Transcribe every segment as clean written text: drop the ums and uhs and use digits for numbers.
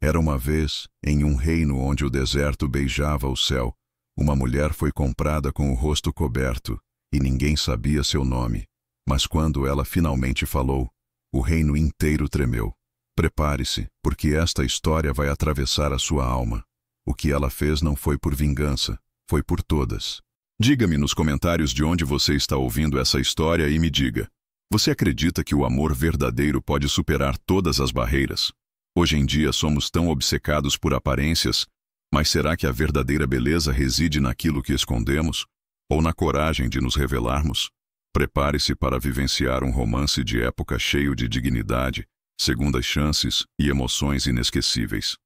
Era uma vez, em um reino onde o deserto beijava o céu, uma mulher foi comprada com o rosto coberto, e ninguém sabia seu nome. Mas quando ela finalmente falou, o reino inteiro tremeu. Prepare-se, porque esta história vai atravessar a sua alma. O que ela fez não foi por vingança, foi por todas. Diga-me nos comentários de onde você está ouvindo essa história e me diga: você acredita que o amor verdadeiro pode superar todas as barreiras? Hoje em dia somos tão obcecados por aparências, mas será que a verdadeira beleza reside naquilo que escondemos? Ou na coragem de nos revelarmos? Prepare-se para vivenciar um romance de época cheio de dignidade, segundas chances e emoções inesquecíveis.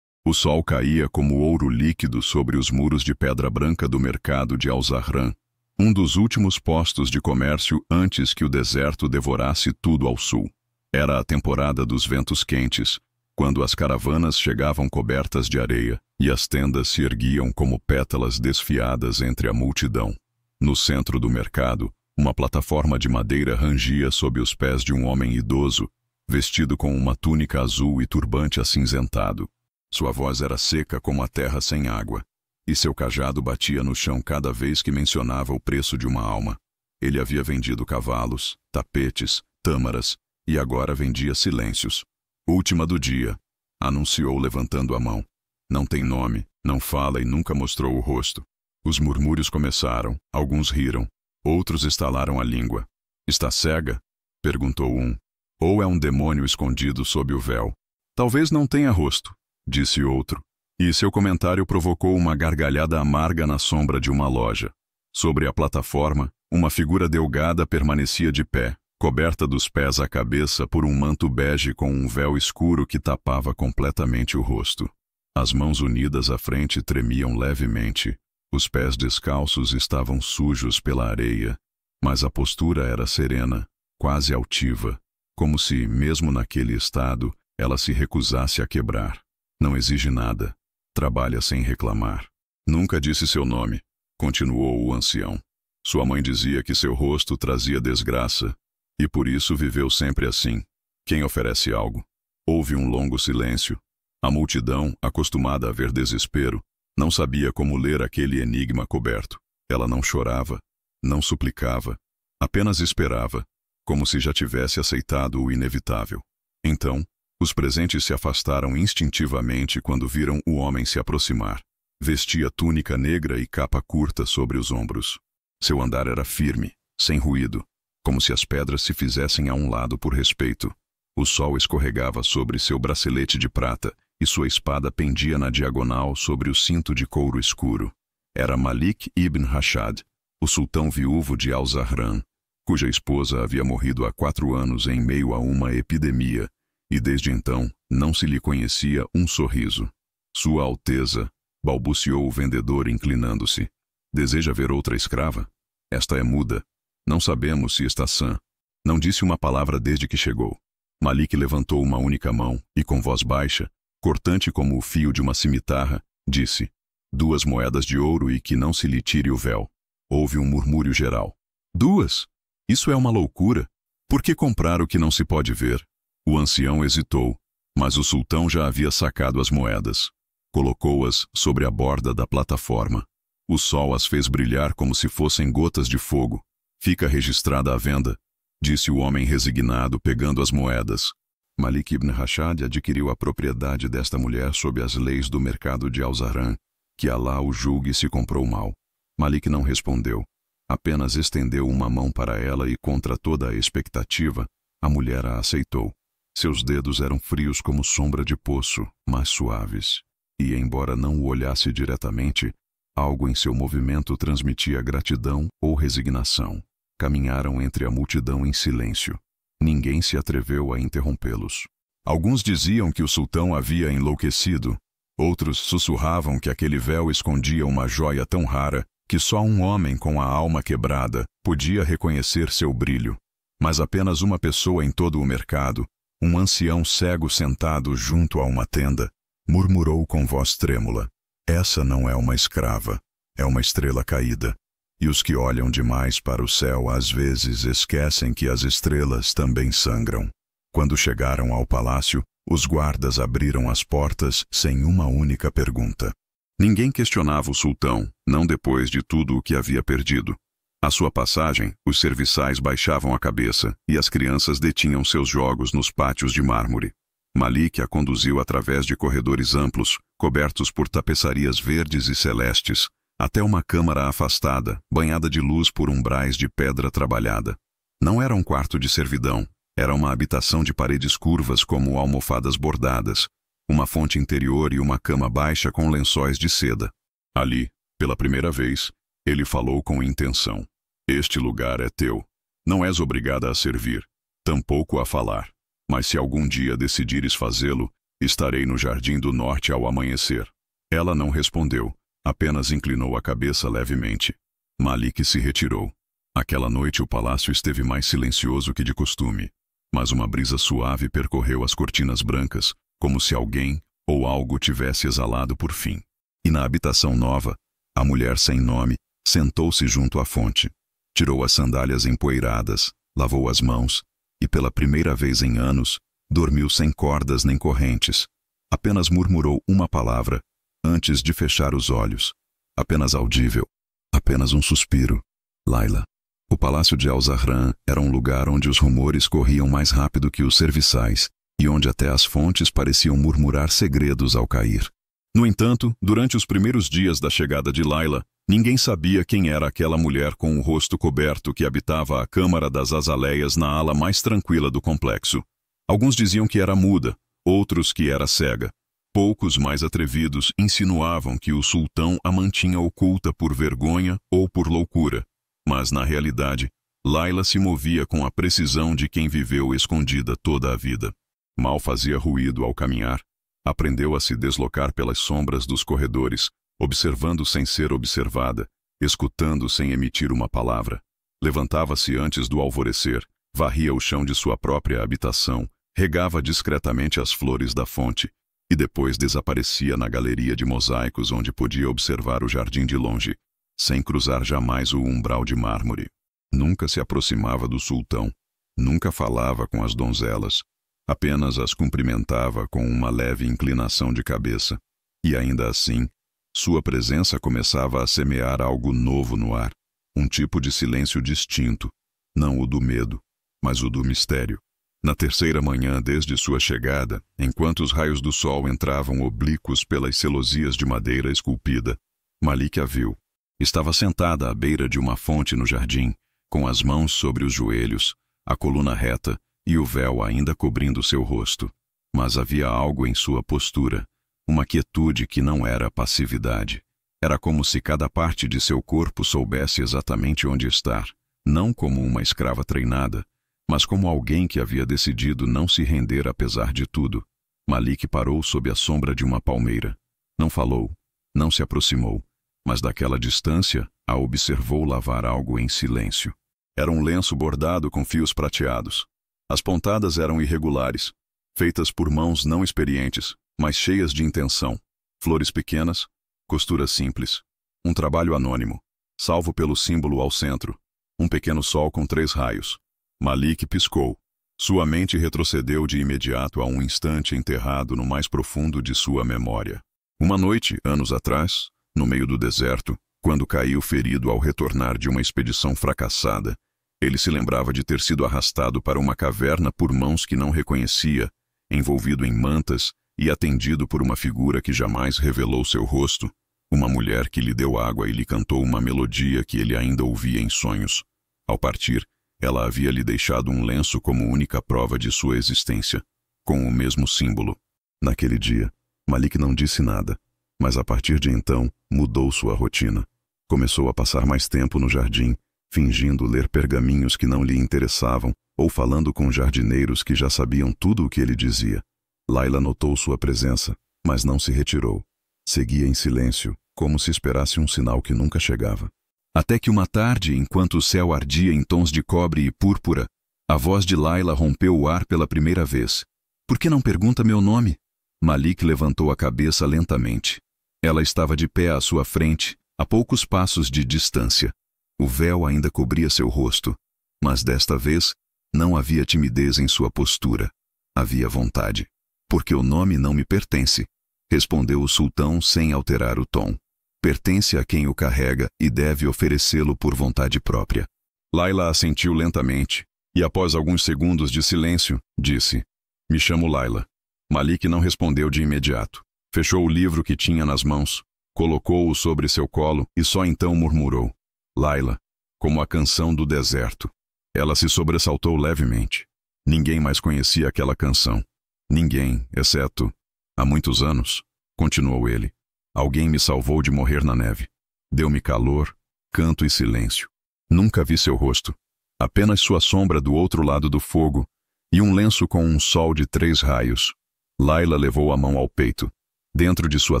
O sol caía como ouro líquido sobre os muros de pedra branca do mercado de Al-Zahran, um dos últimos postos de comércio antes que o deserto devorasse tudo ao sul. Era a temporada dos ventos quentes, quando as caravanas chegavam cobertas de areia e as tendas se erguiam como pétalas desfiadas entre a multidão. No centro do mercado, uma plataforma de madeira rangia sob os pés de um homem idoso, vestido com uma túnica azul e turbante acinzentado. Sua voz era seca como a terra sem água, e seu cajado batia no chão cada vez que mencionava o preço de uma alma. Ele havia vendido cavalos, tapetes, tâmaras, e agora vendia silêncios. Última do dia, anunciou levantando a mão. Não tem nome, não fala e nunca mostrou o rosto. Os murmúrios começaram, alguns riram, outros estalaram a língua. Está cega? Perguntou um. Ou é um demônio escondido sob o véu? Talvez não tenha rosto, disse outro. E seu comentário provocou uma gargalhada amarga na sombra de uma loja. Sobre a plataforma, uma figura delgada permanecia de pé, coberta dos pés à cabeça por um manto bege com um véu escuro que tapava completamente o rosto. As mãos unidas à frente tremiam levemente. Os pés descalços estavam sujos pela areia, mas a postura era serena, quase altiva, como se, mesmo naquele estado, ela se recusasse a quebrar. Não exige nada. Trabalha sem reclamar. Nunca disse seu nome, continuou o ancião. Sua mãe dizia que seu rosto trazia desgraça, e por isso viveu sempre assim. Quem oferece algo? Houve um longo silêncio. A multidão, acostumada a ver desespero, não sabia como ler aquele enigma coberto. Ela não chorava, não suplicava, apenas esperava, como se já tivesse aceitado o inevitável. Então, os presentes se afastaram instintivamente quando viram o homem se aproximar. Vestia túnica negra e capa curta sobre os ombros. Seu andar era firme, sem ruído, como se as pedras se fizessem a um lado por respeito. O sol escorregava sobre seu bracelete de prata e sua espada pendia na diagonal sobre o cinto de couro escuro. Era Malik ibn Rashad, o sultão viúvo de Al-Zahran, cuja esposa havia morrido há 4 anos em meio a uma epidemia, e desde então não se lhe conhecia um sorriso. Sua Alteza, balbuciou o vendedor inclinando-se. Deseja ver outra escrava? Esta é muda. Não sabemos se está sã. Não disse uma palavra desde que chegou. Malik levantou uma única mão e, com voz baixa, cortante como o fio de uma cimitarra, disse: 2 moedas de ouro e que não se lhe tire o véu. Houve um murmúrio geral. 2? Isso é uma loucura. Por que comprar o que não se pode ver? O ancião hesitou, mas o sultão já havia sacado as moedas. Colocou-as sobre a borda da plataforma. O sol as fez brilhar como se fossem gotas de fogo. Fica registrada a venda, disse o homem resignado pegando as moedas. Malik ibn Rashad adquiriu a propriedade desta mulher sob as leis do mercado de Al-Zahran. Que Alá o julgue se comprou mal. Malik não respondeu. Apenas estendeu uma mão para ela e, contra toda a expectativa, a mulher a aceitou. Seus dedos eram frios como sombra de poço, mas suaves. E, embora não o olhasse diretamente, algo em seu movimento transmitia gratidão ou resignação. Caminharam entre a multidão em silêncio. Ninguém se atreveu a interrompê-los. Alguns diziam que o sultão havia enlouquecido. Outros sussurravam que aquele véu escondia uma joia tão rara que só um homem com a alma quebrada podia reconhecer seu brilho. Mas apenas uma pessoa em todo o mercado, um ancião cego sentado junto a uma tenda, murmurou com voz trêmula: essa não é uma escrava, é uma estrela caída. E os que olham demais para o céu às vezes esquecem que as estrelas também sangram. Quando chegaram ao palácio, os guardas abriram as portas sem uma única pergunta. Ninguém questionava o sultão, não depois de tudo o que havia perdido. À sua passagem, os serviçais baixavam a cabeça e as crianças detinham seus jogos nos pátios de mármore. Malik a conduziu através de corredores amplos, cobertos por tapeçarias verdes e celestes, até uma câmara afastada, banhada de luz por umbrais de pedra trabalhada. Não era um quarto de servidão, era uma habitação de paredes curvas como almofadas bordadas, uma fonte interior e uma cama baixa com lençóis de seda. Ali, pela primeira vez, ele falou com intenção. Este lugar é teu. Não és obrigada a servir, tampouco a falar. Mas se algum dia decidires fazê-lo, estarei no jardim do norte ao amanhecer. Ela não respondeu, apenas inclinou a cabeça levemente. Malik se retirou. Aquela noite o palácio esteve mais silencioso que de costume, mas uma brisa suave percorreu as cortinas brancas, como se alguém ou algo tivesse exalado por fim. E na habitação nova, a mulher sem nome sentou-se junto à fonte. Tirou as sandálias empoeiradas, lavou as mãos, e pela primeira vez em anos, dormiu sem cordas nem correntes. Apenas murmurou uma palavra, antes de fechar os olhos. Apenas audível. Apenas um suspiro. Layla. O palácio de Al-Zahran era um lugar onde os rumores corriam mais rápido que os serviçais, e onde até as fontes pareciam murmurar segredos ao cair. No entanto, durante os primeiros dias da chegada de Layla, ninguém sabia quem era aquela mulher com o rosto coberto que habitava a Câmara das Azaleias na ala mais tranquila do complexo. Alguns diziam que era muda, outros que era cega. Poucos mais atrevidos insinuavam que o sultão a mantinha oculta por vergonha ou por loucura. Mas, na realidade, Layla se movia com a precisão de quem viveu escondida toda a vida. Mal fazia ruído ao caminhar. Aprendeu a se deslocar pelas sombras dos corredores, observando sem ser observada, escutando sem emitir uma palavra. Levantava-se antes do alvorecer, varria o chão de sua própria habitação, regava discretamente as flores da fonte e depois desaparecia na galeria de mosaicos onde podia observar o jardim de longe, sem cruzar jamais o umbral de mármore. Nunca se aproximava do sultão, nunca falava com as donzelas, apenas as cumprimentava com uma leve inclinação de cabeça. E ainda assim, sua presença começava a semear algo novo no ar, um tipo de silêncio distinto, não o do medo, mas o do mistério. Na terceira manhã desde sua chegada, enquanto os raios do sol entravam oblíquos pelas celosias de madeira esculpida, Malik a viu. Estava sentada à beira de uma fonte no jardim, com as mãos sobre os joelhos, a coluna reta e o véu ainda cobrindo seu rosto. Mas havia algo em sua postura, uma quietude que não era passividade. Era como se cada parte de seu corpo soubesse exatamente onde estar, não como uma escrava treinada, mas como alguém que havia decidido não se render apesar de tudo. Malik parou sob a sombra de uma palmeira. Não falou, não se aproximou, mas daquela distância a observou lavar algo em silêncio. Era um lenço bordado com fios prateados. As pontadas eram irregulares, feitas por mãos não experientes, mas cheias de intenção. Flores pequenas, costura simples. Um trabalho anônimo, salvo pelo símbolo ao centro. Um pequeno sol com 3 raios. Malik piscou. Sua mente retrocedeu de imediato a um instante enterrado no mais profundo de sua memória. Uma noite, anos atrás, no meio do deserto, quando caiu ferido ao retornar de uma expedição fracassada, ele se lembrava de ter sido arrastado para uma caverna por mãos que não reconhecia, envolvido em mantas e atendido por uma figura que jamais revelou seu rosto, uma mulher que lhe deu água e lhe cantou uma melodia que ele ainda ouvia em sonhos. Ao partir, ela havia lhe deixado um lenço como única prova de sua existência, com o mesmo símbolo. Naquele dia, Malik não disse nada, mas a partir de então mudou sua rotina. Começou a passar mais tempo no jardim, fingindo ler pergaminhos que não lhe interessavam ou falando com jardineiros que já sabiam tudo o que ele dizia. Layla notou sua presença, mas não se retirou. Seguia em silêncio, como se esperasse um sinal que nunca chegava. Até que uma tarde, enquanto o céu ardia em tons de cobre e púrpura, a voz de Layla rompeu o ar pela primeira vez. "Por que não pergunta meu nome?" Malik levantou a cabeça lentamente. Ela estava de pé à sua frente, a poucos passos de distância. O véu ainda cobria seu rosto, mas desta vez não havia timidez em sua postura. Havia vontade. Porque o nome não me pertence, respondeu o sultão sem alterar o tom. Pertence a quem o carrega e deve oferecê-lo por vontade própria. Layla assentiu lentamente e, após alguns segundos de silêncio, disse: Me chamo Layla. Malik não respondeu de imediato. Fechou o livro que tinha nas mãos, colocou-o sobre seu colo e só então murmurou: Layla, como a canção do deserto. Ela se sobressaltou levemente. Ninguém mais conhecia aquela canção. Ninguém, exceto... Há muitos anos, continuou ele, alguém me salvou de morrer na neve. Deu-me calor, canto e silêncio. Nunca vi seu rosto. Apenas sua sombra do outro lado do fogo e um lenço com um sol de 3 raios. Layla levou a mão ao peito. Dentro de sua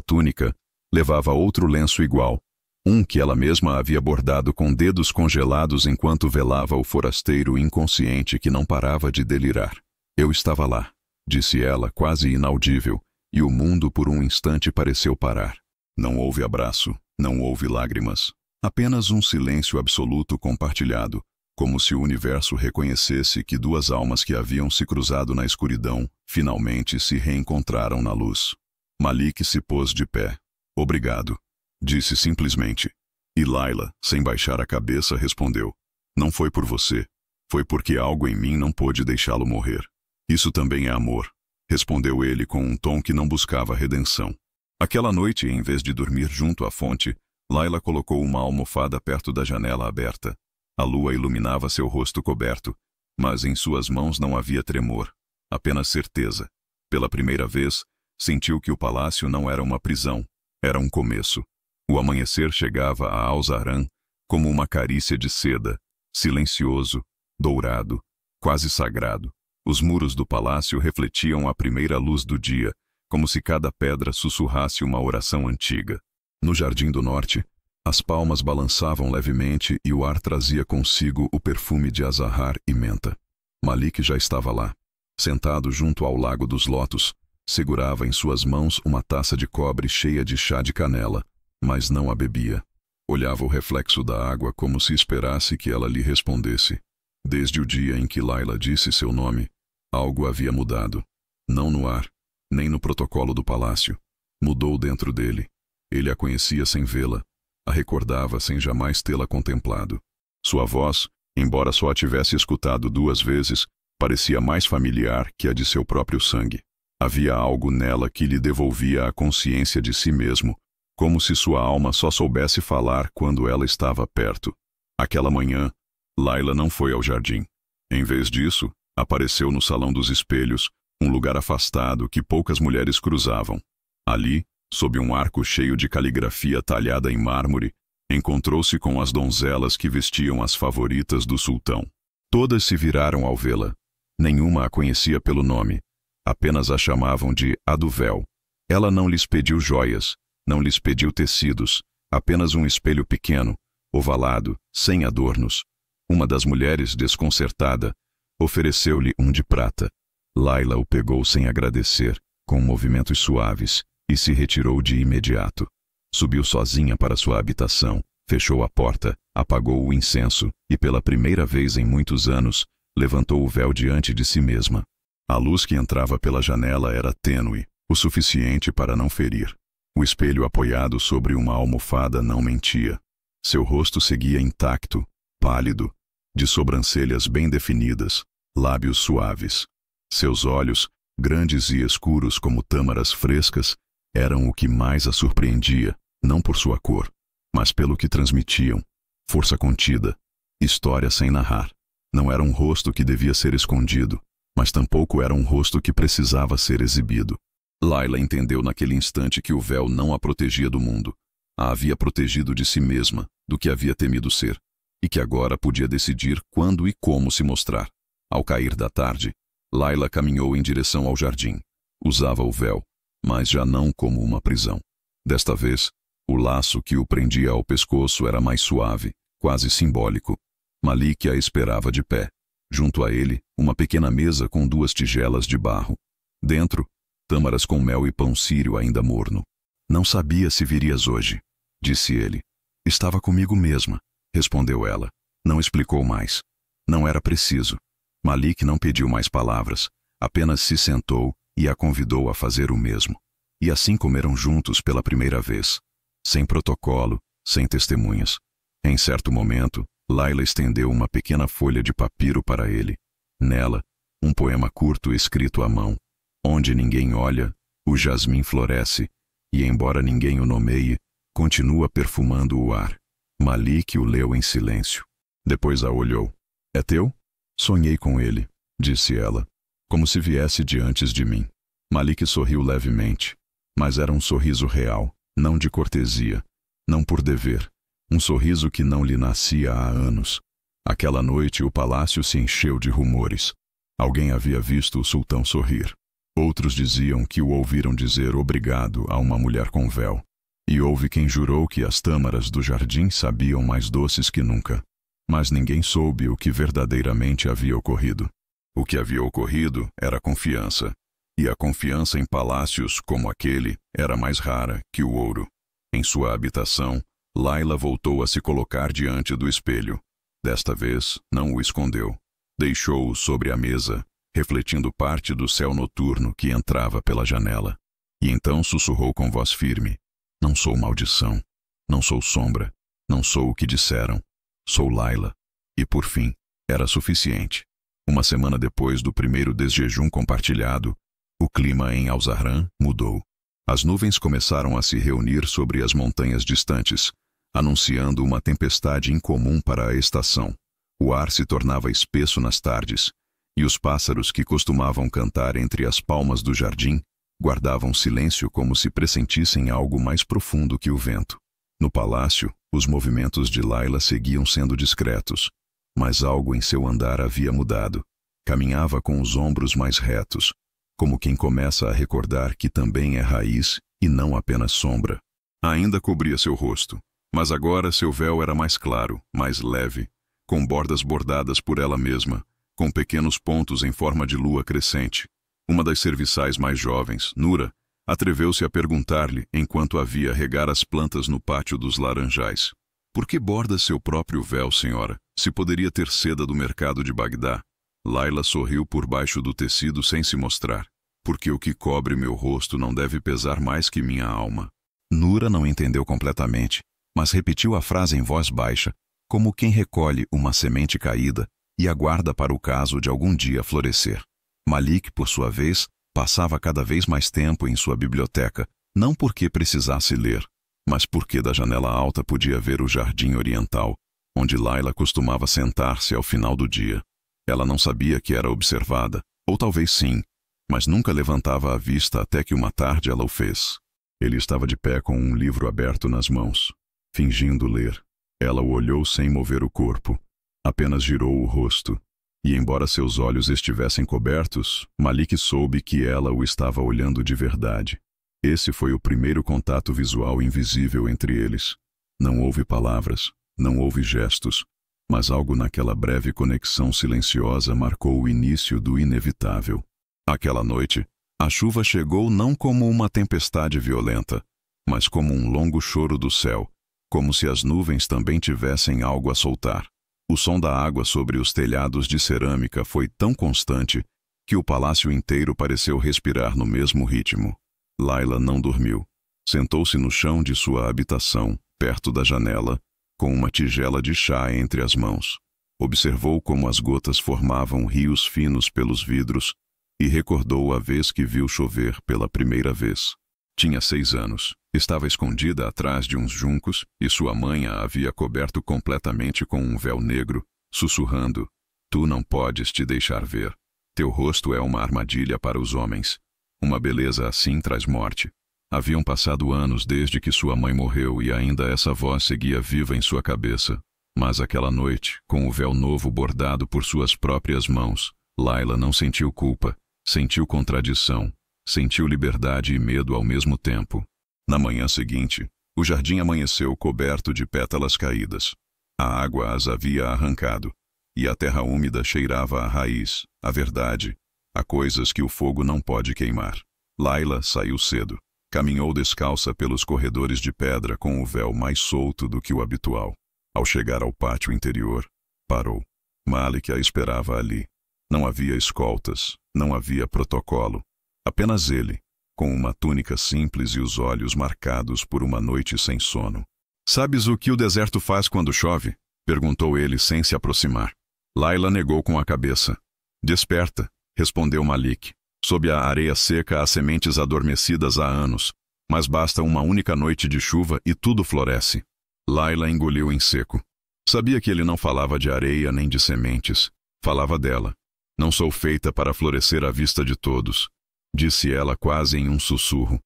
túnica, levava outro lenço igual, um que ela mesma havia bordado com dedos congelados enquanto velava o forasteiro inconsciente que não parava de delirar. Eu estava lá, disse ela, quase inaudível, e o mundo por um instante pareceu parar. Não houve abraço, não houve lágrimas, apenas um silêncio absoluto compartilhado, como se o universo reconhecesse que 2 almas que haviam se cruzado na escuridão finalmente se reencontraram na luz. Malik se pôs de pé. Obrigado, disse simplesmente. E Layla, sem baixar a cabeça, respondeu: Não foi por você, foi porque algo em mim não pôde deixá-lo morrer. Isso também é amor, respondeu ele com um tom que não buscava redenção. Aquela noite, em vez de dormir junto à fonte, Layla colocou uma almofada perto da janela aberta. A lua iluminava seu rosto coberto, mas em suas mãos não havia tremor, apenas certeza. Pela primeira vez, sentiu que o palácio não era uma prisão, era um começo. O amanhecer chegava a Al-Zahran como uma carícia de seda, silencioso, dourado, quase sagrado. Os muros do palácio refletiam a primeira luz do dia, como se cada pedra sussurrasse uma oração antiga. No jardim do norte, as palmas balançavam levemente e o ar trazia consigo o perfume de azahar e menta. Malik já estava lá, sentado junto ao lago dos lotos, segurava em suas mãos uma taça de cobre cheia de chá de canela, mas não a bebia. Olhava o reflexo da água como se esperasse que ela lhe respondesse. Desde o dia em que Layla disse seu nome, algo havia mudado. Não no ar, nem no protocolo do palácio. Mudou dentro dele. Ele a conhecia sem vê-la, a recordava sem jamais tê-la contemplado. Sua voz, embora só a tivesse escutado 2 vezes, parecia mais familiar que a de seu próprio sangue. Havia algo nela que lhe devolvia a consciência de si mesmo, como se sua alma só soubesse falar quando ela estava perto. Aquela manhã, Layla não foi ao jardim. Em vez disso, apareceu no Salão dos Espelhos, um lugar afastado que poucas mulheres cruzavam. Ali, sob um arco cheio de caligrafia talhada em mármore, encontrou-se com as donzelas que vestiam as favoritas do sultão. Todas se viraram ao vê-la. Nenhuma a conhecia pelo nome. Apenas a chamavam de a do véu. Ela não lhes pediu joias, não lhes pediu tecidos, apenas um espelho pequeno, ovalado, sem adornos. Uma das mulheres, desconcertada, ofereceu-lhe um de prata. Layla o pegou sem agradecer, com movimentos suaves, e se retirou de imediato. Subiu sozinha para sua habitação, fechou a porta, apagou o incenso e, pela primeira vez em muitos anos, levantou o véu diante de si mesma. A luz que entrava pela janela era tênue, o suficiente para não ferir. O espelho apoiado sobre uma almofada não mentia. Seu rosto seguia intacto, pálido, de sobrancelhas bem definidas, lábios suaves. Seus olhos, grandes e escuros como tâmaras frescas, eram o que mais a surpreendia, não por sua cor, mas pelo que transmitiam. Força contida, história sem narrar. Não era um rosto que devia ser escondido, mas tampouco era um rosto que precisava ser exibido. Layla entendeu naquele instante que o véu não a protegia do mundo. A havia protegido de si mesma, do que havia temido ser, e que agora podia decidir quando e como se mostrar. Ao cair da tarde, Layla caminhou em direção ao jardim. Usava o véu, mas já não como uma prisão. Desta vez, o laço que o prendia ao pescoço era mais suave, quase simbólico. Malik a esperava de pé. Junto a ele, uma pequena mesa com 2 tigelas de barro. Dentro, tâmaras com mel e pão sírio ainda morno. Não sabia se virias hoje, disse ele. Estava comigo mesma, respondeu ela. Não explicou mais. Não era preciso. Malik não pediu mais palavras, apenas se sentou e a convidou a fazer o mesmo. E assim comeram juntos pela primeira vez, sem protocolo, sem testemunhas. Em certo momento, Layla estendeu uma pequena folha de papiro para ele. Nela, um poema curto escrito à mão. Onde ninguém olha, o jasmim floresce, e embora ninguém o nomeie, continua perfumando o ar. Malik o leu em silêncio. Depois a olhou. É teu? Sonhei com ele, disse ela, como se viesse de antes de mim. Malik sorriu levemente, mas era um sorriso real, não de cortesia, não por dever. Um sorriso que não lhe nascia há anos. Aquela noite o palácio se encheu de rumores. Alguém havia visto o sultão sorrir. Outros diziam que o ouviram dizer obrigado a uma mulher com véu. E houve quem jurou que as tâmaras do jardim sabiam mais doces que nunca. Mas ninguém soube o que verdadeiramente havia ocorrido. O que havia ocorrido era confiança. E a confiança em palácios como aquele era mais rara que o ouro. Em sua habitação, Layla voltou a se colocar diante do espelho. Desta vez, não o escondeu. Deixou-o sobre a mesa, refletindo parte do céu noturno que entrava pela janela. E então sussurrou com voz firme. Não sou maldição. Não sou sombra. Não sou o que disseram. Sou Layla. E por fim, era suficiente. Uma semana depois do primeiro desjejum compartilhado, o clima em Al-Zahran mudou. As nuvens começaram a se reunir sobre as montanhas distantes, anunciando uma tempestade incomum para a estação. O ar se tornava espesso nas tardes, e os pássaros que costumavam cantar entre as palmas do jardim guardavam silêncio como se pressentissem algo mais profundo que o vento. No palácio, os movimentos de Layla seguiam sendo discretos, mas algo em seu andar havia mudado. Caminhava com os ombros mais retos, como quem começa a recordar que também é raiz e não apenas sombra. Ainda cobria seu rosto, mas agora seu véu era mais claro, mais leve, com bordas bordadas por ela mesma, com pequenos pontos em forma de lua crescente. Uma das serviçais mais jovens, Nura, atreveu-se a perguntar-lhe enquanto havia regar as plantas no pátio dos laranjais. Por que borda seu próprio véu, senhora, se poderia ter seda do mercado de Bagdá? Layla sorriu por baixo do tecido sem se mostrar. Porque o que cobre meu rosto não deve pesar mais que minha alma. Nura não entendeu completamente, mas repetiu a frase em voz baixa, como quem recolhe uma semente caída e aguarda para o caso de algum dia florescer. Malik, por sua vez, passava cada vez mais tempo em sua biblioteca, não porque precisasse ler, mas porque da janela alta podia ver o jardim oriental, onde Layla costumava sentar-se ao final do dia. Ela não sabia que era observada, ou talvez sim, mas nunca levantava a vista até que uma tarde ela o fez. Ele estava de pé com um livro aberto nas mãos, fingindo ler. Ela o olhou sem mover o corpo, apenas girou o rosto. E embora seus olhos estivessem cobertos, Malik soube que ela o estava olhando de verdade. Esse foi o primeiro contato visual invisível entre eles. Não houve palavras, não houve gestos, mas algo naquela breve conexão silenciosa marcou o início do inevitável. Aquela noite, a chuva chegou não como uma tempestade violenta, mas como um longo choro do céu, como se as nuvens também tivessem algo a soltar. O som da água sobre os telhados de cerâmica foi tão constante que o palácio inteiro pareceu respirar no mesmo ritmo. Layla não dormiu. Sentou-se no chão de sua habitação, perto da janela, com uma tigela de chá entre as mãos. Observou como as gotas formavam rios finos pelos vidros e recordou a vez que viu chover pela primeira vez. Tinha 6 anos. Estava escondida atrás de uns juncos e sua mãe a havia coberto completamente com um véu negro, sussurrando: Tu não podes te deixar ver. Teu rosto é uma armadilha para os homens. Uma beleza assim traz morte. Haviam passado anos desde que sua mãe morreu e ainda essa voz seguia viva em sua cabeça. Mas aquela noite, com o véu novo bordado por suas próprias mãos, Layla não sentiu culpa, sentiu contradição, sentiu liberdade e medo ao mesmo tempo. Na manhã seguinte, o jardim amanheceu coberto de pétalas caídas. A água as havia arrancado, e a terra úmida cheirava a raiz, a verdade, a coisas que o fogo não pode queimar. Layla saiu cedo. Caminhou descalça pelos corredores de pedra com o véu mais solto do que o habitual. Ao chegar ao pátio interior, parou. Malik a esperava ali. Não havia escoltas, não havia protocolo. Apenas ele, com uma túnica simples e os olhos marcados por uma noite sem sono. "Sabes o que o deserto faz quando chove?" perguntou ele sem se aproximar. Layla negou com a cabeça. "Desperta", respondeu Malik. "Sob a areia seca há sementes adormecidas há anos, mas basta uma única noite de chuva e tudo floresce." Layla engoliu em seco. Sabia que ele não falava de areia nem de sementes. Falava dela. "Não sou feita para florescer à vista de todos", disse ela quase em um sussurro.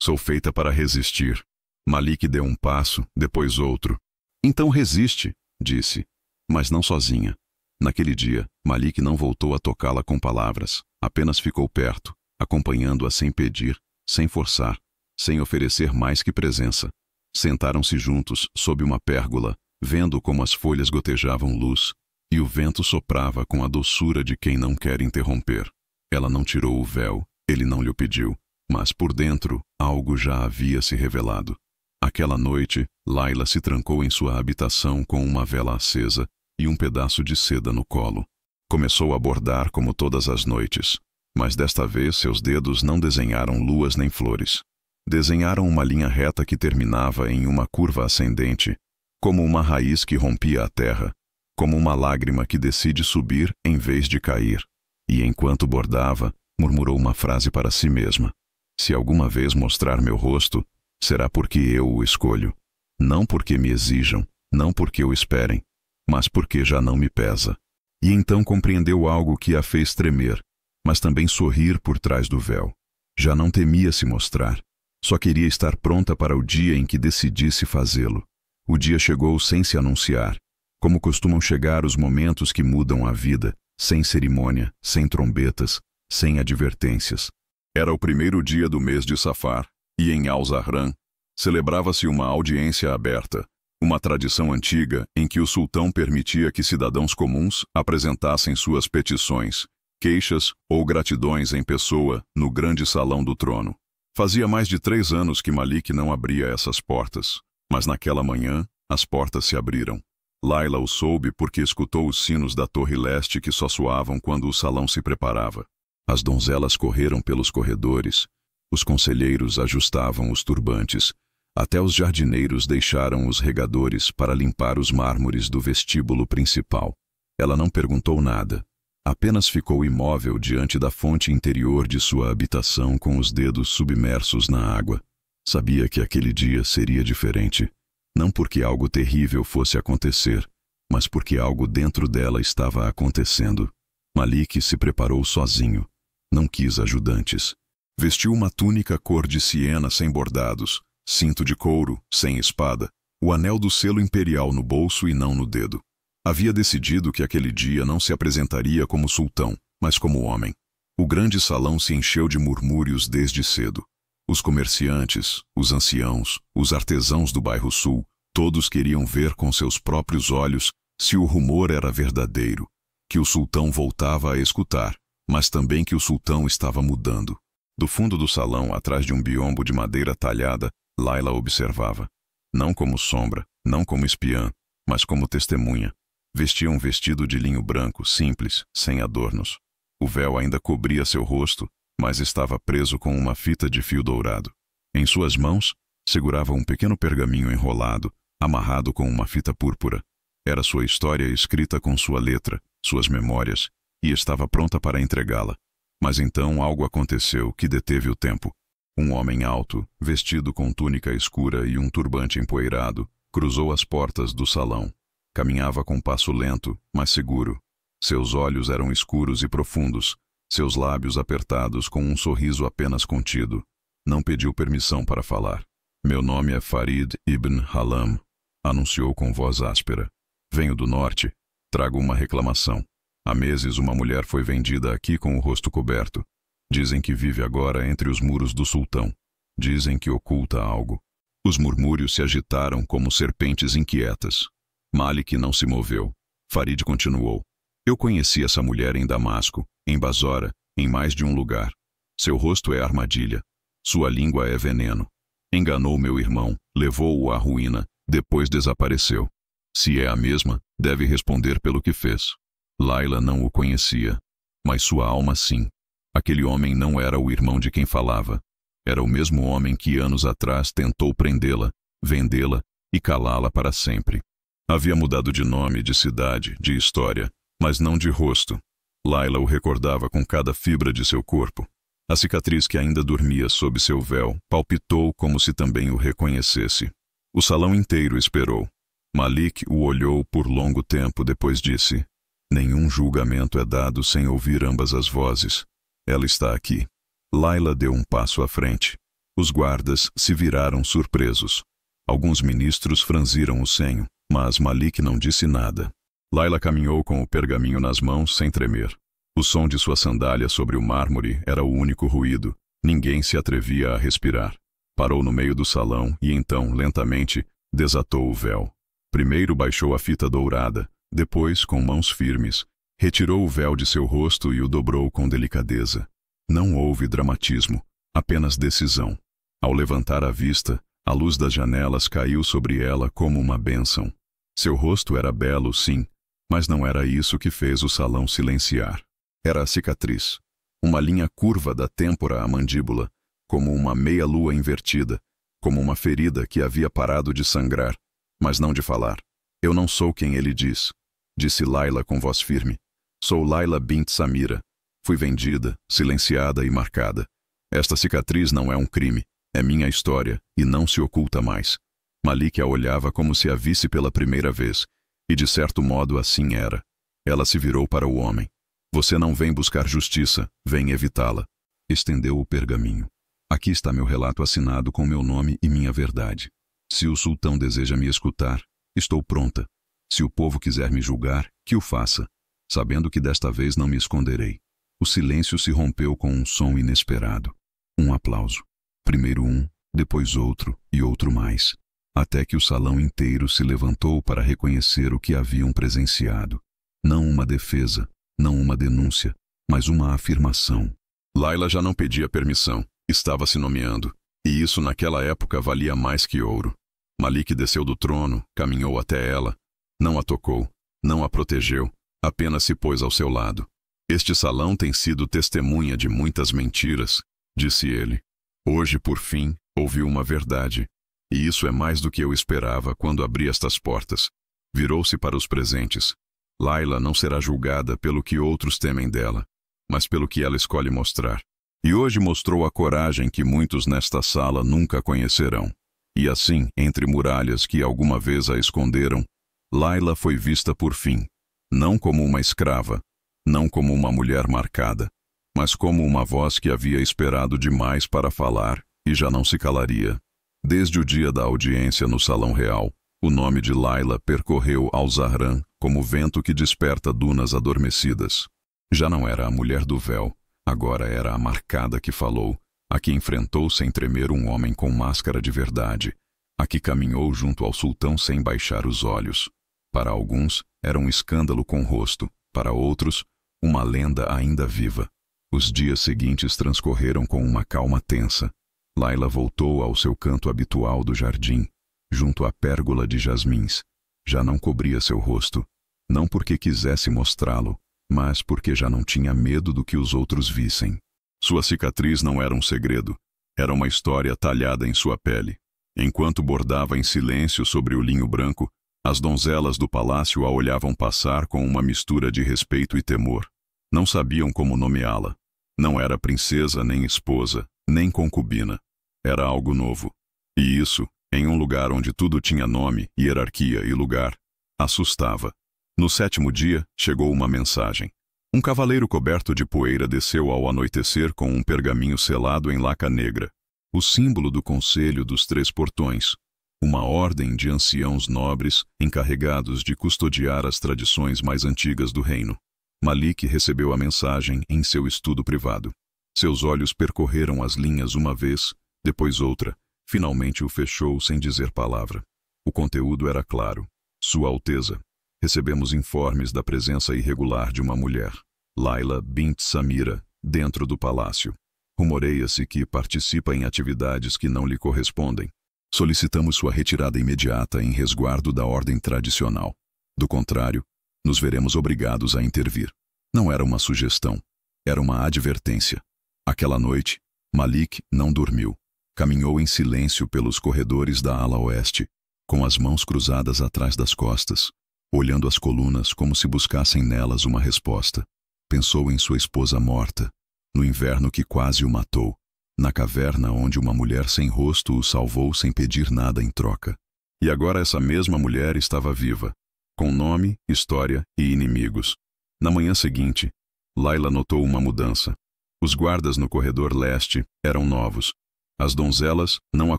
"Sou feita para resistir." Malik deu um passo, depois outro. "Então resiste", disse, mas não sozinha. Naquele dia, Malik não voltou a tocá-la com palavras, apenas ficou perto, acompanhando-a sem pedir, sem forçar, sem oferecer mais que presença. Sentaram-se juntos, sob uma pérgola, vendo como as folhas gotejavam luz, e o vento soprava com a doçura de quem não quer interromper. Ela não tirou o véu, ele não lhe pediu, mas por dentro algo já havia se revelado. Aquela noite, Layla se trancou em sua habitação com uma vela acesa e um pedaço de seda no colo. Começou a bordar como todas as noites, mas desta vez seus dedos não desenharam luas nem flores. Desenharam uma linha reta que terminava em uma curva ascendente, como uma raiz que rompia a terra, como uma lágrima que decide subir em vez de cair. E enquanto bordava, murmurou uma frase para si mesma: "Se alguma vez mostrar meu rosto, será porque eu o escolho. Não porque me exijam, não porque o esperem, mas porque já não me pesa." E então compreendeu algo que a fez tremer, mas também sorrir por trás do véu. Já não temia se mostrar. Só queria estar pronta para o dia em que decidisse fazê-lo. O dia chegou sem se anunciar, como costumam chegar os momentos que mudam a vida, sem cerimônia, sem trombetas, sem advertências. Era o primeiro dia do mês de Safar, e em Al-Zahran celebrava-se uma audiência aberta, uma tradição antiga em que o sultão permitia que cidadãos comuns apresentassem suas petições, queixas ou gratidões em pessoa no grande salão do trono. Fazia mais de 3 anos que Malik não abria essas portas, mas naquela manhã as portas se abriram. Layla o soube porque escutou os sinos da torre leste que só soavam quando o salão se preparava. As donzelas correram pelos corredores, os conselheiros ajustavam os turbantes, até os jardineiros deixaram os regadores para limpar os mármores do vestíbulo principal. Ela não perguntou nada. Apenas ficou imóvel diante da fonte interior de sua habitação com os dedos submersos na água. Sabia que aquele dia seria diferente, não porque algo terrível fosse acontecer, mas porque algo dentro dela estava acontecendo. Malik se preparou sozinho. Não quis ajudantes. Vestiu uma túnica cor de siena sem bordados, cinto de couro, sem espada, o anel do selo imperial no bolso e não no dedo. Havia decidido que aquele dia não se apresentaria como sultão, mas como homem. O grande salão se encheu de murmúrios desde cedo. Os comerciantes, os anciãos, os artesãos do bairro sul, todos queriam ver com seus próprios olhos se o rumor era verdadeiro, que o sultão voltava a escutar, mas também que o sultão estava mudando. Do fundo do salão, atrás de um biombo de madeira talhada, Layla observava. Não como sombra, não como espiã, mas como testemunha. Vestia um vestido de linho branco, simples, sem adornos. O véu ainda cobria seu rosto, mas estava preso com uma fita de fio dourado. Em suas mãos, segurava um pequeno pergaminho enrolado, amarrado com uma fita púrpura. Era sua história escrita com sua letra, suas memórias, e estava pronta para entregá-la. Mas então algo aconteceu que deteve o tempo. Um homem alto, vestido com túnica escura e um turbante empoeirado, cruzou as portas do salão. Caminhava com passo lento, mas seguro. Seus olhos eram escuros e profundos, seus lábios apertados com um sorriso apenas contido. Não pediu permissão para falar. "Meu nome é Farid ibn Halam", anunciou com voz áspera. "Venho do norte. Trago uma reclamação. Há meses uma mulher foi vendida aqui com o rosto coberto. Dizem que vive agora entre os muros do sultão. Dizem que oculta algo." Os murmúrios se agitaram como serpentes inquietas. Malik não se moveu. Farid continuou. "Eu conheci essa mulher em Damasco, em Basora, em mais de um lugar. Seu rosto é armadilha. Sua língua é veneno. Enganou meu irmão, levou-o à ruína, depois desapareceu. Se é a mesma, deve responder pelo que fez. Layla não o conhecia, mas sua alma sim. Aquele homem não era o irmão de quem falava. Era o mesmo homem que anos atrás tentou prendê-la, vendê-la e calá-la para sempre. Havia mudado de nome, de cidade, de história, mas não de rosto. Layla o recordava com cada fibra de seu corpo. A cicatriz que ainda dormia sob seu véu palpitou como se também o reconhecesse. O salão inteiro esperou. Malik o olhou por longo tempo, depois disse: "Nenhum julgamento é dado sem ouvir ambas as vozes. Ela está aqui." Layla deu um passo à frente. Os guardas se viraram surpresos. Alguns ministros franziram o senho, mas Malik não disse nada. Layla caminhou com o pergaminho nas mãos sem tremer. O som de sua sandália sobre o mármore era o único ruído. Ninguém se atrevia a respirar. Parou no meio do salão e então, lentamente, desatou o véu. Primeiro baixou a fita dourada, depois, com mãos firmes, retirou o véu de seu rosto e o dobrou com delicadeza. Não houve dramatismo, apenas decisão. Ao levantar a vista, a luz das janelas caiu sobre ela como uma bênção. Seu rosto era belo, sim, mas não era isso que fez o salão silenciar. Era a cicatriz. Uma linha curva da têmpora à mandíbula, como uma meia-lua invertida, como uma ferida que havia parado de sangrar, mas não de falar. "Eu não sou quem ele diz", disse Layla com voz firme. "Sou Layla bint Samira. Fui vendida, silenciada e marcada. Esta cicatriz não é um crime, é minha história e não se oculta mais." Malik a olhava como se a visse pela primeira vez, e de certo modo assim era. Ela se virou para o homem. "Você não vem buscar justiça, vem evitá-la." Estendeu o pergaminho. "Aqui está meu relato assinado com meu nome e minha verdade. Se o sultão deseja me escutar, estou pronta. Se o povo quiser me julgar, que o faça, sabendo que desta vez não me esconderei." O silêncio se rompeu com um som inesperado. Um aplauso. Primeiro um, depois outro e outro mais, até que o salão inteiro se levantou para reconhecer o que haviam presenciado. Não uma defesa, não uma denúncia, mas uma afirmação. Layla já não pedia permissão, estava se nomeando, e isso naquela época valia mais que ouro. Malik desceu do trono, caminhou até ela, não a tocou, não a protegeu, apenas se pôs ao seu lado. "Este salão tem sido testemunha de muitas mentiras", disse ele. "Hoje, por fim, ouviu uma verdade, e isso é mais do que eu esperava quando abri estas portas." Virou-se para os presentes. Layla não será julgada pelo que outros temem dela, mas pelo que ela escolhe mostrar. E hoje mostrou a coragem que muitos nesta sala nunca conhecerão. E assim, entre muralhas que alguma vez a esconderam, Layla foi vista por fim, não como uma escrava, não como uma mulher marcada, mas como uma voz que havia esperado demais para falar e já não se calaria. Desde o dia da audiência no Salão Real, o nome de Layla percorreu Al-Zahran como vento que desperta dunas adormecidas. Já não era a mulher do véu, agora era a marcada que falou, a que enfrentou sem tremer um homem com máscara de verdade, a que caminhou junto ao sultão sem baixar os olhos. Para alguns, era um escândalo com rosto, para outros, uma lenda ainda viva. Os dias seguintes transcorreram com uma calma tensa. Layla voltou ao seu canto habitual do jardim, junto à pérgola de jasmins. Já não cobria seu rosto, não porque quisesse mostrá-lo, mas porque já não tinha medo do que os outros vissem. Sua cicatriz não era um segredo, era uma história talhada em sua pele. Enquanto bordava em silêncio sobre o linho branco, as donzelas do palácio a olhavam passar com uma mistura de respeito e temor. Não sabiam como nomeá-la. Não era princesa, nem esposa, nem concubina. Era algo novo. E isso, em um lugar onde tudo tinha nome, hierarquia e lugar, assustava. No 7º dia, chegou uma mensagem. Um cavaleiro coberto de poeira desceu ao anoitecer com um pergaminho selado em laca negra, o símbolo do Conselho dos Três Portões, uma ordem de anciãos nobres encarregados de custodiar as tradições mais antigas do reino. Malik recebeu a mensagem em seu estudo privado. Seus olhos percorreram as linhas uma vez, depois outra, finalmente o fechou sem dizer palavra. O conteúdo era claro. Sua Alteza, recebemos informes da presença irregular de uma mulher, Layla bint Samira, dentro do palácio. Rumoreia-se que participa em atividades que não lhe correspondem. Solicitamos sua retirada imediata em resguardo da ordem tradicional. Do contrário, nos veremos obrigados a intervir. Não era uma sugestão, era uma advertência. Aquela noite, Malik não dormiu. Caminhou em silêncio pelos corredores da ala oeste, com as mãos cruzadas atrás das costas, olhando as colunas como se buscassem nelas uma resposta. Pensou em sua esposa morta, no inverno que quase o matou, na caverna onde uma mulher sem rosto o salvou sem pedir nada em troca. E agora essa mesma mulher estava viva, com nome, história e inimigos. Na manhã seguinte, Layla notou uma mudança. Os guardas no corredor leste eram novos. As donzelas não a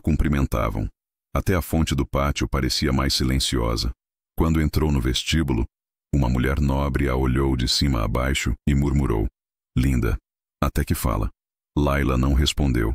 cumprimentavam. Até a fonte do pátio parecia mais silenciosa. Quando entrou no vestíbulo, uma mulher nobre a olhou de cima a baixo e murmurou: "Linda, até que fala." Layla não respondeu.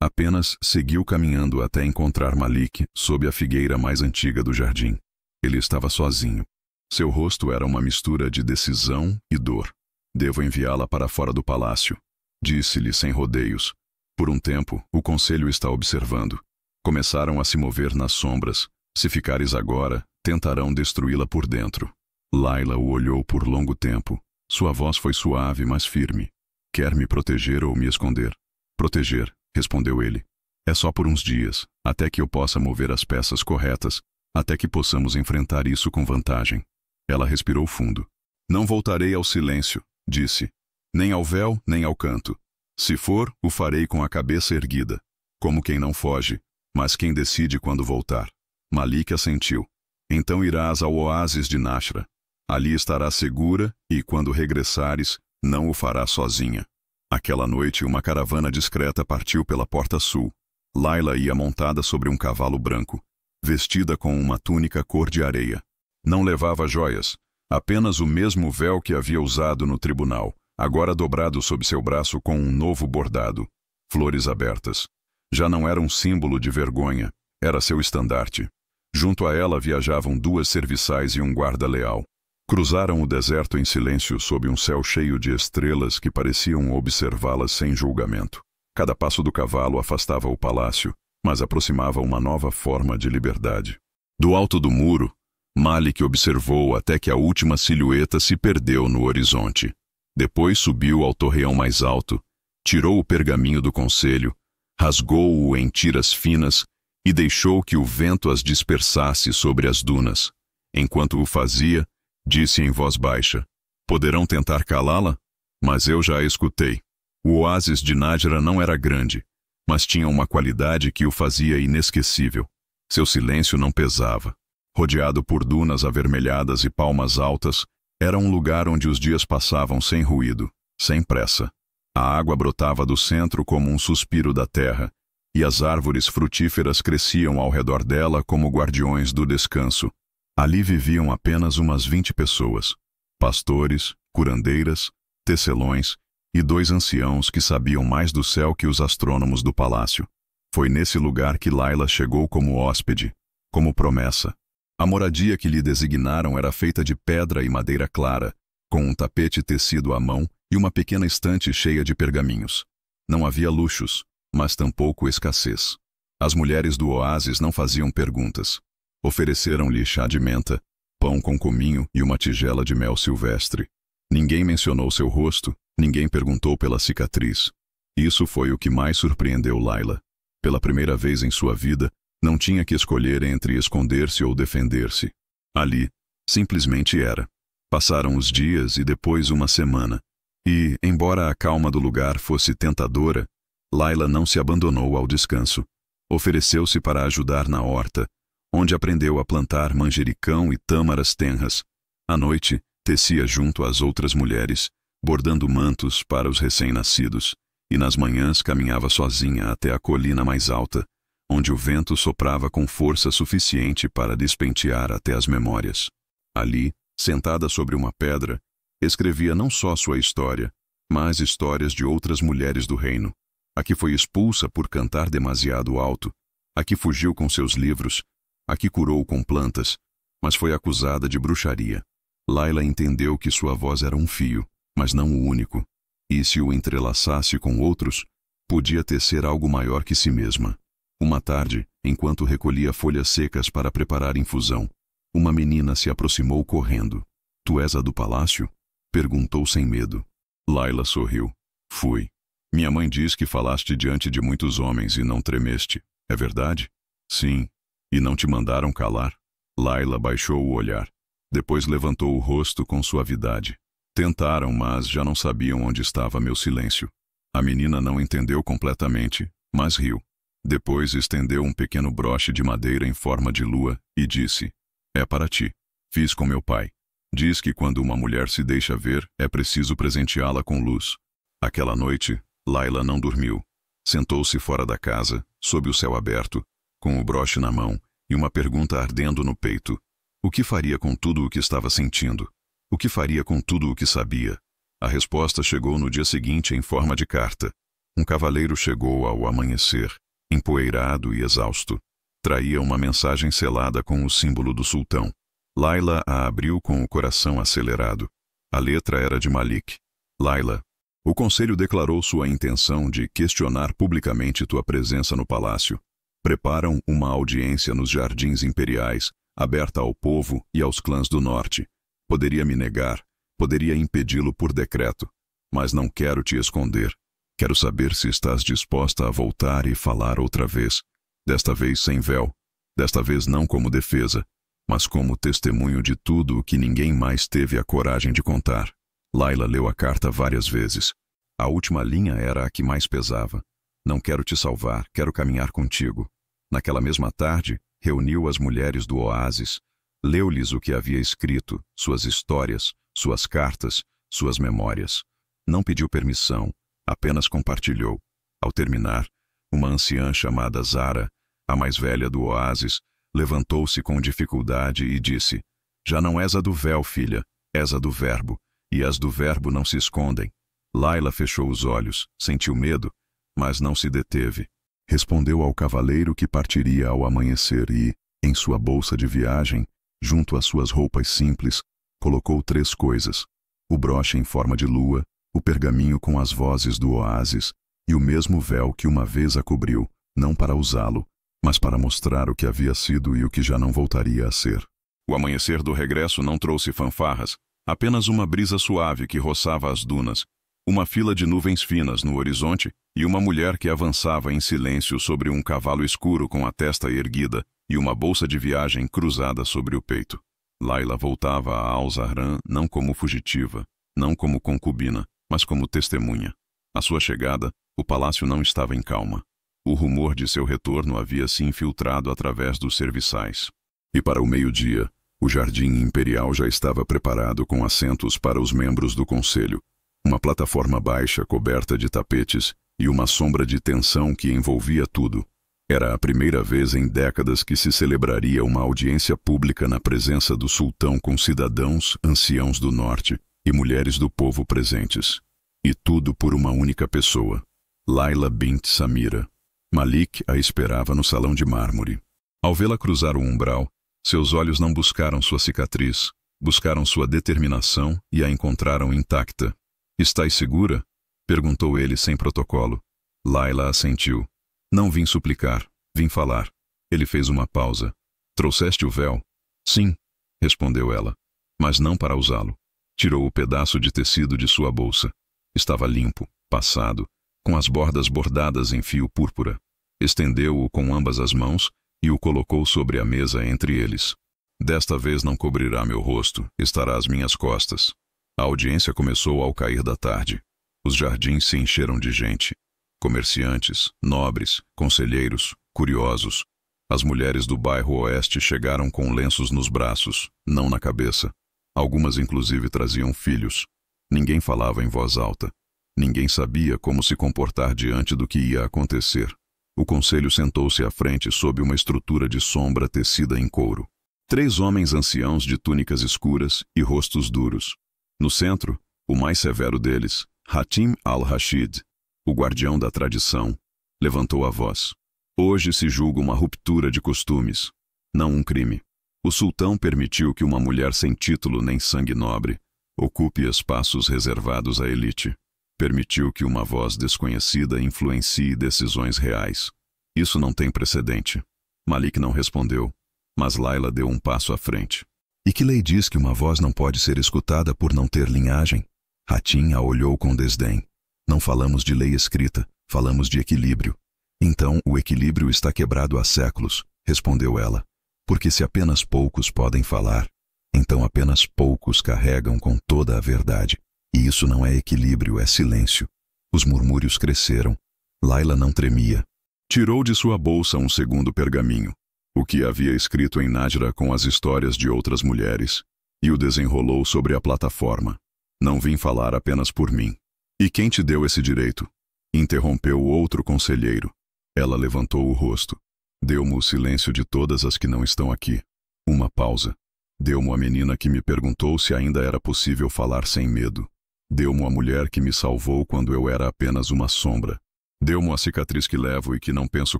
Apenas seguiu caminhando até encontrar Malik sob a figueira mais antiga do jardim. Ele estava sozinho. Seu rosto era uma mistura de decisão e dor. "Devo enviá-la para fora do palácio", disse-lhe sem rodeios. "Por um tempo, o conselho está observando. Começaram a se mover nas sombras. Se ficares agora, tentarão destruí-la por dentro." Layla o olhou por longo tempo. Sua voz foi suave, mas firme. "Quer me proteger ou me esconder?" "Proteger", respondeu ele. "É só por uns dias, até que eu possa mover as peças corretas, até que possamos enfrentar isso com vantagem." Ela respirou fundo. "Não voltarei ao silêncio", disse. "Nem ao véu, nem ao canto. Se for, o farei com a cabeça erguida, como quem não foge, mas quem decide quando voltar." Malik assentiu. "Então irás ao oásis de Nashra. Ali estarás segura e, quando regressares, não o farás sozinha." Aquela noite, uma caravana discreta partiu pela porta sul. Layla ia montada sobre um cavalo branco, vestida com uma túnica cor de areia. Não levava joias, apenas o mesmo véu que havia usado no tribunal, agora dobrado sob seu braço com um novo bordado. Flores abertas. Já não era um símbolo de vergonha, era seu estandarte. Junto a ela viajavam 2 serviçais e um guarda leal. Cruzaram o deserto em silêncio sob um céu cheio de estrelas que pareciam observá-las sem julgamento. Cada passo do cavalo afastava o palácio, mas aproximava uma nova forma de liberdade. Do alto do muro, Malik observou até que a última silhueta se perdeu no horizonte. Depois subiu ao torreão mais alto, tirou o pergaminho do conselho, rasgou-o em tiras finas e deixou que o vento as dispersasse sobre as dunas. Enquanto o fazia, disse em voz baixa: "Poderão tentar calá-la? Mas eu já a escutei." O oásis de Nashra não era grande, mas tinha uma qualidade que o fazia inesquecível. Seu silêncio não pesava. Rodeado por dunas avermelhadas e palmas altas, era um lugar onde os dias passavam sem ruído, sem pressa. A água brotava do centro como um suspiro da terra, e as árvores frutíferas cresciam ao redor dela como guardiões do descanso. Ali viviam apenas umas 20 pessoas, pastores, curandeiras, tecelões e 2 anciãos que sabiam mais do céu que os astrônomos do palácio. Foi nesse lugar que Layla chegou como hóspede, como promessa. A moradia que lhe designaram era feita de pedra e madeira clara, com um tapete tecido à mão e uma pequena estante cheia de pergaminhos. Não havia luxos, mas tampouco escassez. As mulheres do oásis não faziam perguntas. Ofereceram-lhe chá de menta, pão com cominho e uma tigela de mel silvestre. Ninguém mencionou seu rosto, ninguém perguntou pela cicatriz. Isso foi o que mais surpreendeu Layla. Pela primeira vez em sua vida, não tinha que escolher entre esconder-se ou defender-se. Ali, simplesmente era. Passaram os dias e depois uma semana. E, embora a calma do lugar fosse tentadora, Layla não se abandonou ao descanso. Ofereceu-se para ajudar na horta, onde aprendeu a plantar manjericão e tâmaras tenras. À noite, tecia junto às outras mulheres, bordando mantos para os recém-nascidos, e nas manhãs caminhava sozinha até a colina mais alta, onde o vento soprava com força suficiente para despentear até as memórias. Ali, sentada sobre uma pedra, escrevia não só sua história, mas histórias de outras mulheres do reino. A que foi expulsa por cantar demasiado alto, a que fugiu com seus livros, a que curou com plantas, mas foi acusada de bruxaria. Layla entendeu que sua voz era um fio, mas não o único, e se o entrelaçasse com outros, podia tecer algo maior que si mesma. Uma tarde, enquanto recolhia folhas secas para preparar infusão. Uma menina se aproximou correndo. Tu és a do palácio? Perguntou sem medo. Layla sorriu. Fui. Minha mãe diz que falaste diante de muitos homens e não tremeste. É verdade? Sim. E não te mandaram calar? Layla baixou o olhar. Depois levantou o rosto com suavidade. Tentaram, mas já não sabiam onde estava meu silêncio. A menina não entendeu completamente, mas riu. Depois estendeu um pequeno broche de madeira em forma de lua e disse: É para ti. Fiz com meu pai. Diz que quando uma mulher se deixa ver, é preciso presenteá-la com luz. Aquela noite, Layla não dormiu. Sentou-se fora da casa, sob o céu aberto, com o broche na mão e uma pergunta ardendo no peito. O que faria com tudo o que estava sentindo? O que faria com tudo o que sabia? A resposta chegou no dia seguinte em forma de carta. Um cavaleiro chegou ao amanhecer, empoeirado e exausto. Traía uma mensagem selada com o símbolo do sultão. Layla a abriu com o coração acelerado. A letra era de Malik. Layla, o conselho declarou sua intenção de questionar publicamente tua presença no palácio. Preparam uma audiência nos jardins imperiais, aberta ao povo e aos clãs do norte. Poderia me negar, poderia impedi-lo por decreto, mas não quero te esconder. Quero saber se estás disposta a voltar e falar outra vez. Desta vez sem véu. Desta vez não como defesa, mas como testemunho de tudo o que ninguém mais teve a coragem de contar. Layla leu a carta várias vezes. A última linha era a que mais pesava. Não quero te salvar, quero caminhar contigo. Naquela mesma tarde, reuniu as mulheres do oásis, leu-lhes o que havia escrito, suas histórias, suas cartas, suas memórias. Não pediu permissão, apenas compartilhou. Ao terminar, uma anciã chamada Zara, a mais velha do oásis, levantou-se com dificuldade e disse: Já não és a do véu, filha, és a do verbo, e as do verbo não se escondem. Layla fechou os olhos, sentiu medo, mas não se deteve. Respondeu ao cavaleiro que partiria ao amanhecer e, em sua bolsa de viagem, junto às suas roupas simples, colocou 3 coisas: o broche em forma de lua, o pergaminho com as vozes do oásis e o mesmo véu que uma vez a cobriu, não para usá-lo, mas para mostrar o que havia sido e o que já não voltaria a ser. O amanhecer do regresso não trouxe fanfarras, apenas uma brisa suave que roçava as dunas, uma fila de nuvens finas no horizonte e uma mulher que avançava em silêncio sobre um cavalo escuro com a testa erguida e uma bolsa de viagem cruzada sobre o peito. Layla voltava a Al-Zahran não como fugitiva, não como concubina, mas como testemunha. À sua chegada, o palácio não estava em calma. O rumor de seu retorno havia se infiltrado através dos serviçais. E para o meio-dia, o jardim imperial já estava preparado com assentos para os membros do conselho, uma plataforma baixa coberta de tapetes e uma sombra de tensão que envolvia tudo. Era a primeira vez em décadas que se celebraria uma audiência pública na presença do sultão com cidadãos, anciãos do norte e mulheres do povo presentes. E tudo por uma única pessoa, Layla bint Samira. Malik a esperava no salão de mármore. Ao vê-la cruzar o umbral, seus olhos não buscaram sua cicatriz, buscaram sua determinação e a encontraram intacta. Estás segura? Perguntou ele sem protocolo. Layla assentiu. Não vim suplicar, vim falar. Ele fez uma pausa. Trouxeste o véu? Sim, respondeu ela, mas não para usá-lo. Tirou o pedaço de tecido de sua bolsa. Estava limpo, passado, com as bordas bordadas em fio púrpura. Estendeu-o com ambas as mãos e o colocou sobre a mesa entre eles. Desta vez não cobrirá meu rosto, estará às minhas costas. A audiência começou ao cair da tarde. Os jardins se encheram de gente. Comerciantes, nobres, conselheiros, curiosos. As mulheres do bairro oeste chegaram com lenços nos braços, não na cabeça. Algumas inclusive traziam filhos. Ninguém falava em voz alta. Ninguém sabia como se comportar diante do que ia acontecer. O conselho sentou-se à frente sob uma estrutura de sombra tecida em couro. 3 homens anciãos de túnicas escuras e rostos duros. No centro, o mais severo deles, Hatim al-Rashid, o guardião da tradição, levantou a voz. Hoje se julga uma ruptura de costumes, não um crime. O sultão permitiu que uma mulher sem título nem sangue nobre ocupe espaços reservados à elite. Permitiu que uma voz desconhecida influencie decisões reais. Isso não tem precedente. Malik não respondeu, mas Laila deu um passo à frente. E que lei diz que uma voz não pode ser escutada por não ter linhagem? Hatim a olhou com desdém. Não falamos de lei escrita, falamos de equilíbrio. Então o equilíbrio está quebrado há séculos, respondeu ela. Porque se apenas poucos podem falar, então apenas poucos carregam com toda a verdade. E isso não é equilíbrio, é silêncio. Os murmúrios cresceram. Laila não tremia. Tirou de sua bolsa um segundo pergaminho, o que havia escrito em Nájera com as histórias de outras mulheres, e o desenrolou sobre a plataforma. Não vim falar apenas por mim. E quem te deu esse direito? Interrompeu o outro conselheiro. Ela levantou o rosto. Deu-me o silêncio de todas as que não estão aqui. Uma pausa. Deu-me a menina que me perguntou se ainda era possível falar sem medo. Deu-me a mulher que me salvou quando eu era apenas uma sombra. Deu-me a cicatriz que levo e que não penso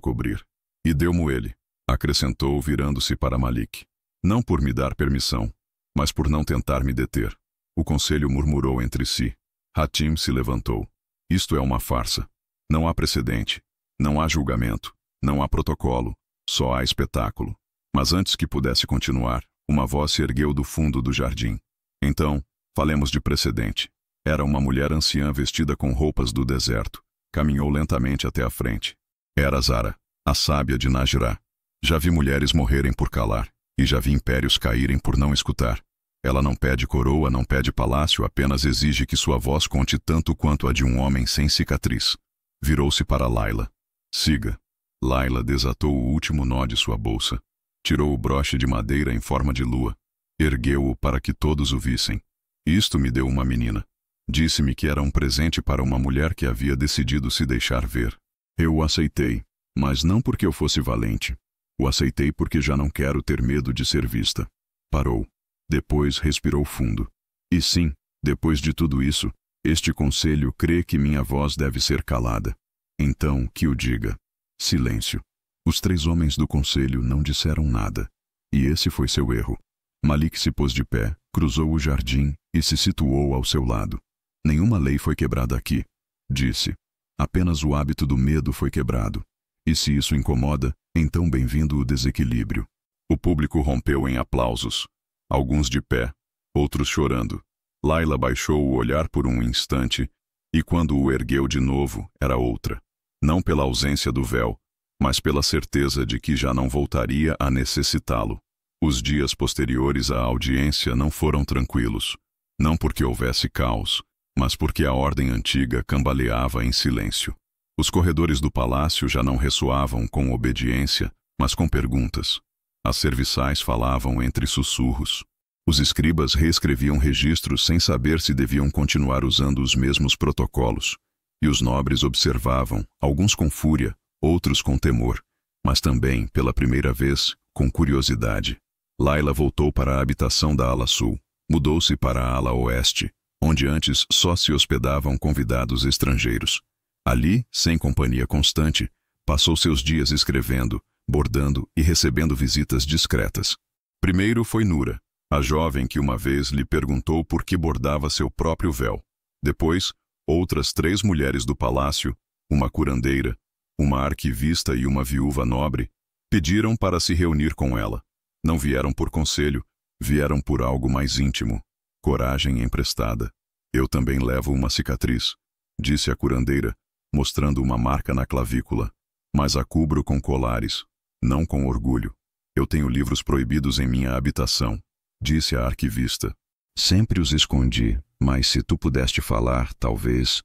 cobrir. E deu-me ele, acrescentou virando-se para Malik. Não por me dar permissão, mas por não tentar me deter. O conselho murmurou entre si. Hatim se levantou. Isto é uma farsa. Não há precedente. Não há julgamento. Não há protocolo. Só há espetáculo. Mas antes que pudesse continuar, uma voz se ergueu do fundo do jardim. Então, falemos de precedente. Era uma mulher anciã vestida com roupas do deserto. Caminhou lentamente até a frente. Era Zara, a sábia de Nájera. Já vi mulheres morrerem por calar, e já vi impérios caírem por não escutar. Ela não pede coroa, não pede palácio, apenas exige que sua voz conte tanto quanto a de um homem sem cicatriz. Virou-se para Laila. Siga. Laila desatou o último nó de sua bolsa. Tirou o broche de madeira em forma de lua. Ergueu-o para que todos o vissem. Isto me deu uma menina. Disse-me que era um presente para uma mulher que havia decidido se deixar ver. Eu o aceitei, mas não porque eu fosse valente. O aceitei porque já não quero ter medo de ser vista. Parou. Depois respirou fundo. E sim, depois de tudo isso, este conselho crê que minha voz deve ser calada. Então, que o diga. Silêncio. Os 3 homens do conselho não disseram nada. E esse foi seu erro. Malik se pôs de pé, cruzou o jardim e se situou ao seu lado. Nenhuma lei foi quebrada aqui, disse. Apenas o hábito do medo foi quebrado. E se isso incomoda, então bem-vindo o desequilíbrio. O público rompeu em aplausos. Alguns de pé, outros chorando. Laila baixou o olhar por um instante, e quando o ergueu de novo, era outra. Não pela ausência do véu, mas pela certeza de que já não voltaria a necessitá-lo. Os dias posteriores à audiência não foram tranquilos. Não porque houvesse caos, mas porque a ordem antiga cambaleava em silêncio. Os corredores do palácio já não ressoavam com obediência, mas com perguntas. As serviçais falavam entre sussurros. Os escribas reescreviam registros sem saber se deviam continuar usando os mesmos protocolos. E os nobres observavam, alguns com fúria, outros com temor, mas também, pela primeira vez, com curiosidade. Laila voltou para a habitação da ala sul. Mudou-se para a ala oeste, onde antes só se hospedavam convidados estrangeiros. Ali, sem companhia constante, passou seus dias escrevendo, bordando e recebendo visitas discretas. Primeiro foi Nura, a jovem que uma vez lhe perguntou por que bordava seu próprio véu. Depois, outras 3 mulheres do palácio, uma curandeira, uma arquivista e uma viúva nobre, pediram para se reunir com ela. Não vieram por conselho, vieram por algo mais íntimo. Coragem emprestada. Eu também levo uma cicatriz, disse a curandeira, mostrando uma marca na clavícula. Mas a cubro com colares, não com orgulho. Eu tenho livros proibidos em minha habitação, disse a arquivista. Sempre os escondi, mas se tu pudeste falar, talvez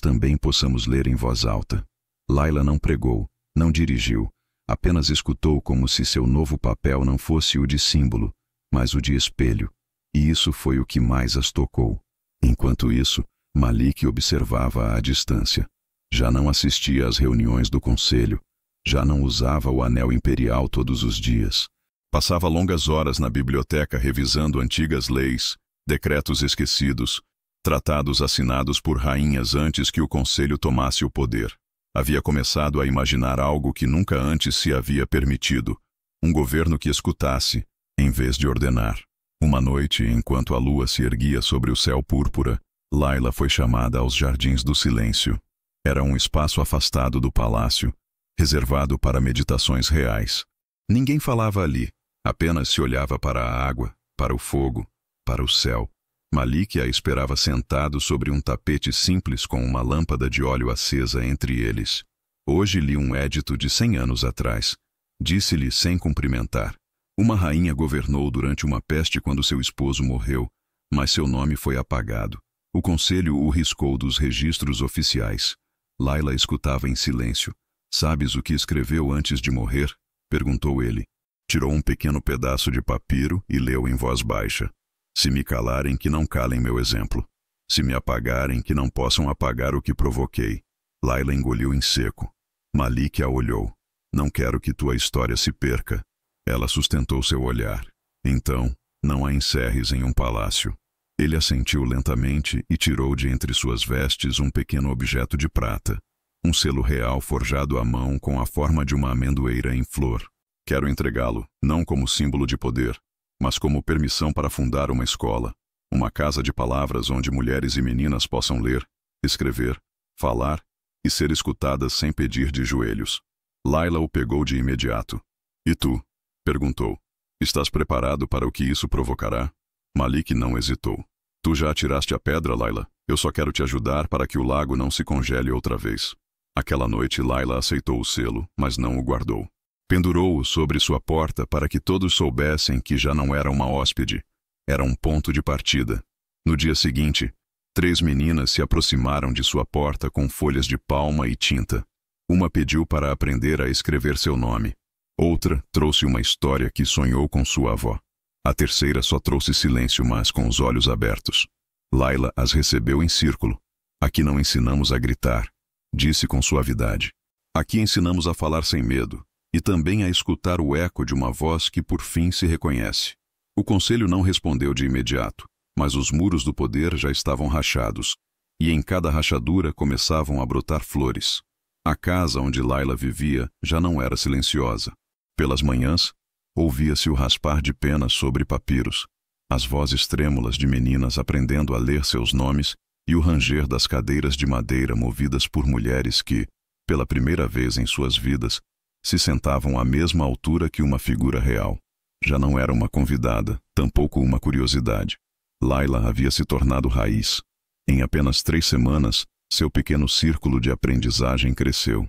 também possamos ler em voz alta. Laila não pregou, não dirigiu, apenas escutou como se seu novo papel não fosse o de símbolo, mas o de espelho. E isso foi o que mais as tocou. Enquanto isso, Malik observava à distância. Já não assistia às reuniões do conselho. Já não usava o anel imperial todos os dias. Passava longas horas na biblioteca revisando antigas leis, decretos esquecidos, tratados assinados por rainhas antes que o conselho tomasse o poder. Havia começado a imaginar algo que nunca antes se havia permitido. Um governo que escutasse, em vez de ordenar. Uma noite, enquanto a lua se erguia sobre o céu púrpura, Laila foi chamada aos Jardins do Silêncio. Era um espaço afastado do palácio, reservado para meditações reais. Ninguém falava ali, apenas se olhava para a água, para o fogo, para o céu. Malik a esperava sentado sobre um tapete simples com uma lâmpada de óleo acesa entre eles. Hoje li um édito de 100 anos atrás. Disse-lhe sem cumprimentar. Uma rainha governou durante uma peste quando seu esposo morreu, mas seu nome foi apagado. O conselho o riscou dos registros oficiais. Layla escutava em silêncio. Sabes o que escreveu antes de morrer? Perguntou ele. Tirou um pequeno pedaço de papiro e leu em voz baixa. Se me calarem, que não calem meu exemplo. Se me apagarem, que não possam apagar o que provoquei. Layla engoliu em seco. Malik a olhou. Não quero que tua história se perca. Ela sustentou seu olhar. Então, não a encerres em um palácio. Ele assentiu lentamente e tirou de entre suas vestes um pequeno objeto de prata. Um selo real forjado à mão com a forma de uma amendoeira em flor. Quero entregá-lo, não como símbolo de poder, mas como permissão para fundar uma escola, uma casa de palavras onde mulheres e meninas possam ler, escrever, falar e ser escutadas sem pedir de joelhos. Layla o pegou de imediato. E tu? Perguntou. Estás preparado para o que isso provocará? Malik não hesitou. Tu já atiraste a pedra, Layla. Eu só quero te ajudar para que o lago não se congele outra vez. Aquela noite, Layla aceitou o selo, mas não o guardou. Pendurou-o sobre sua porta para que todos soubessem que já não era uma hóspede. Era um ponto de partida. No dia seguinte, 3 meninas se aproximaram de sua porta com folhas de palma e tinta. Uma pediu para aprender a escrever seu nome. Outra trouxe uma história que sonhou com sua avó. A terceira só trouxe silêncio, mas com os olhos abertos. Layla as recebeu em círculo. Aqui não ensinamos a gritar, disse com suavidade. Aqui ensinamos a falar sem medo. E também a escutar o eco de uma voz que por fim se reconhece. O conselho não respondeu de imediato, mas os muros do poder já estavam rachados, e em cada rachadura começavam a brotar flores. A casa onde Layla vivia já não era silenciosa. Pelas manhãs, ouvia-se o raspar de penas sobre papiros, as vozes trêmulas de meninas aprendendo a ler seus nomes e o ranger das cadeiras de madeira movidas por mulheres que, pela primeira vez em suas vidas, se sentavam à mesma altura que uma figura real. Já não era uma convidada, tampouco uma curiosidade. Layla havia se tornado raiz. Em apenas 3 semanas, seu pequeno círculo de aprendizagem cresceu.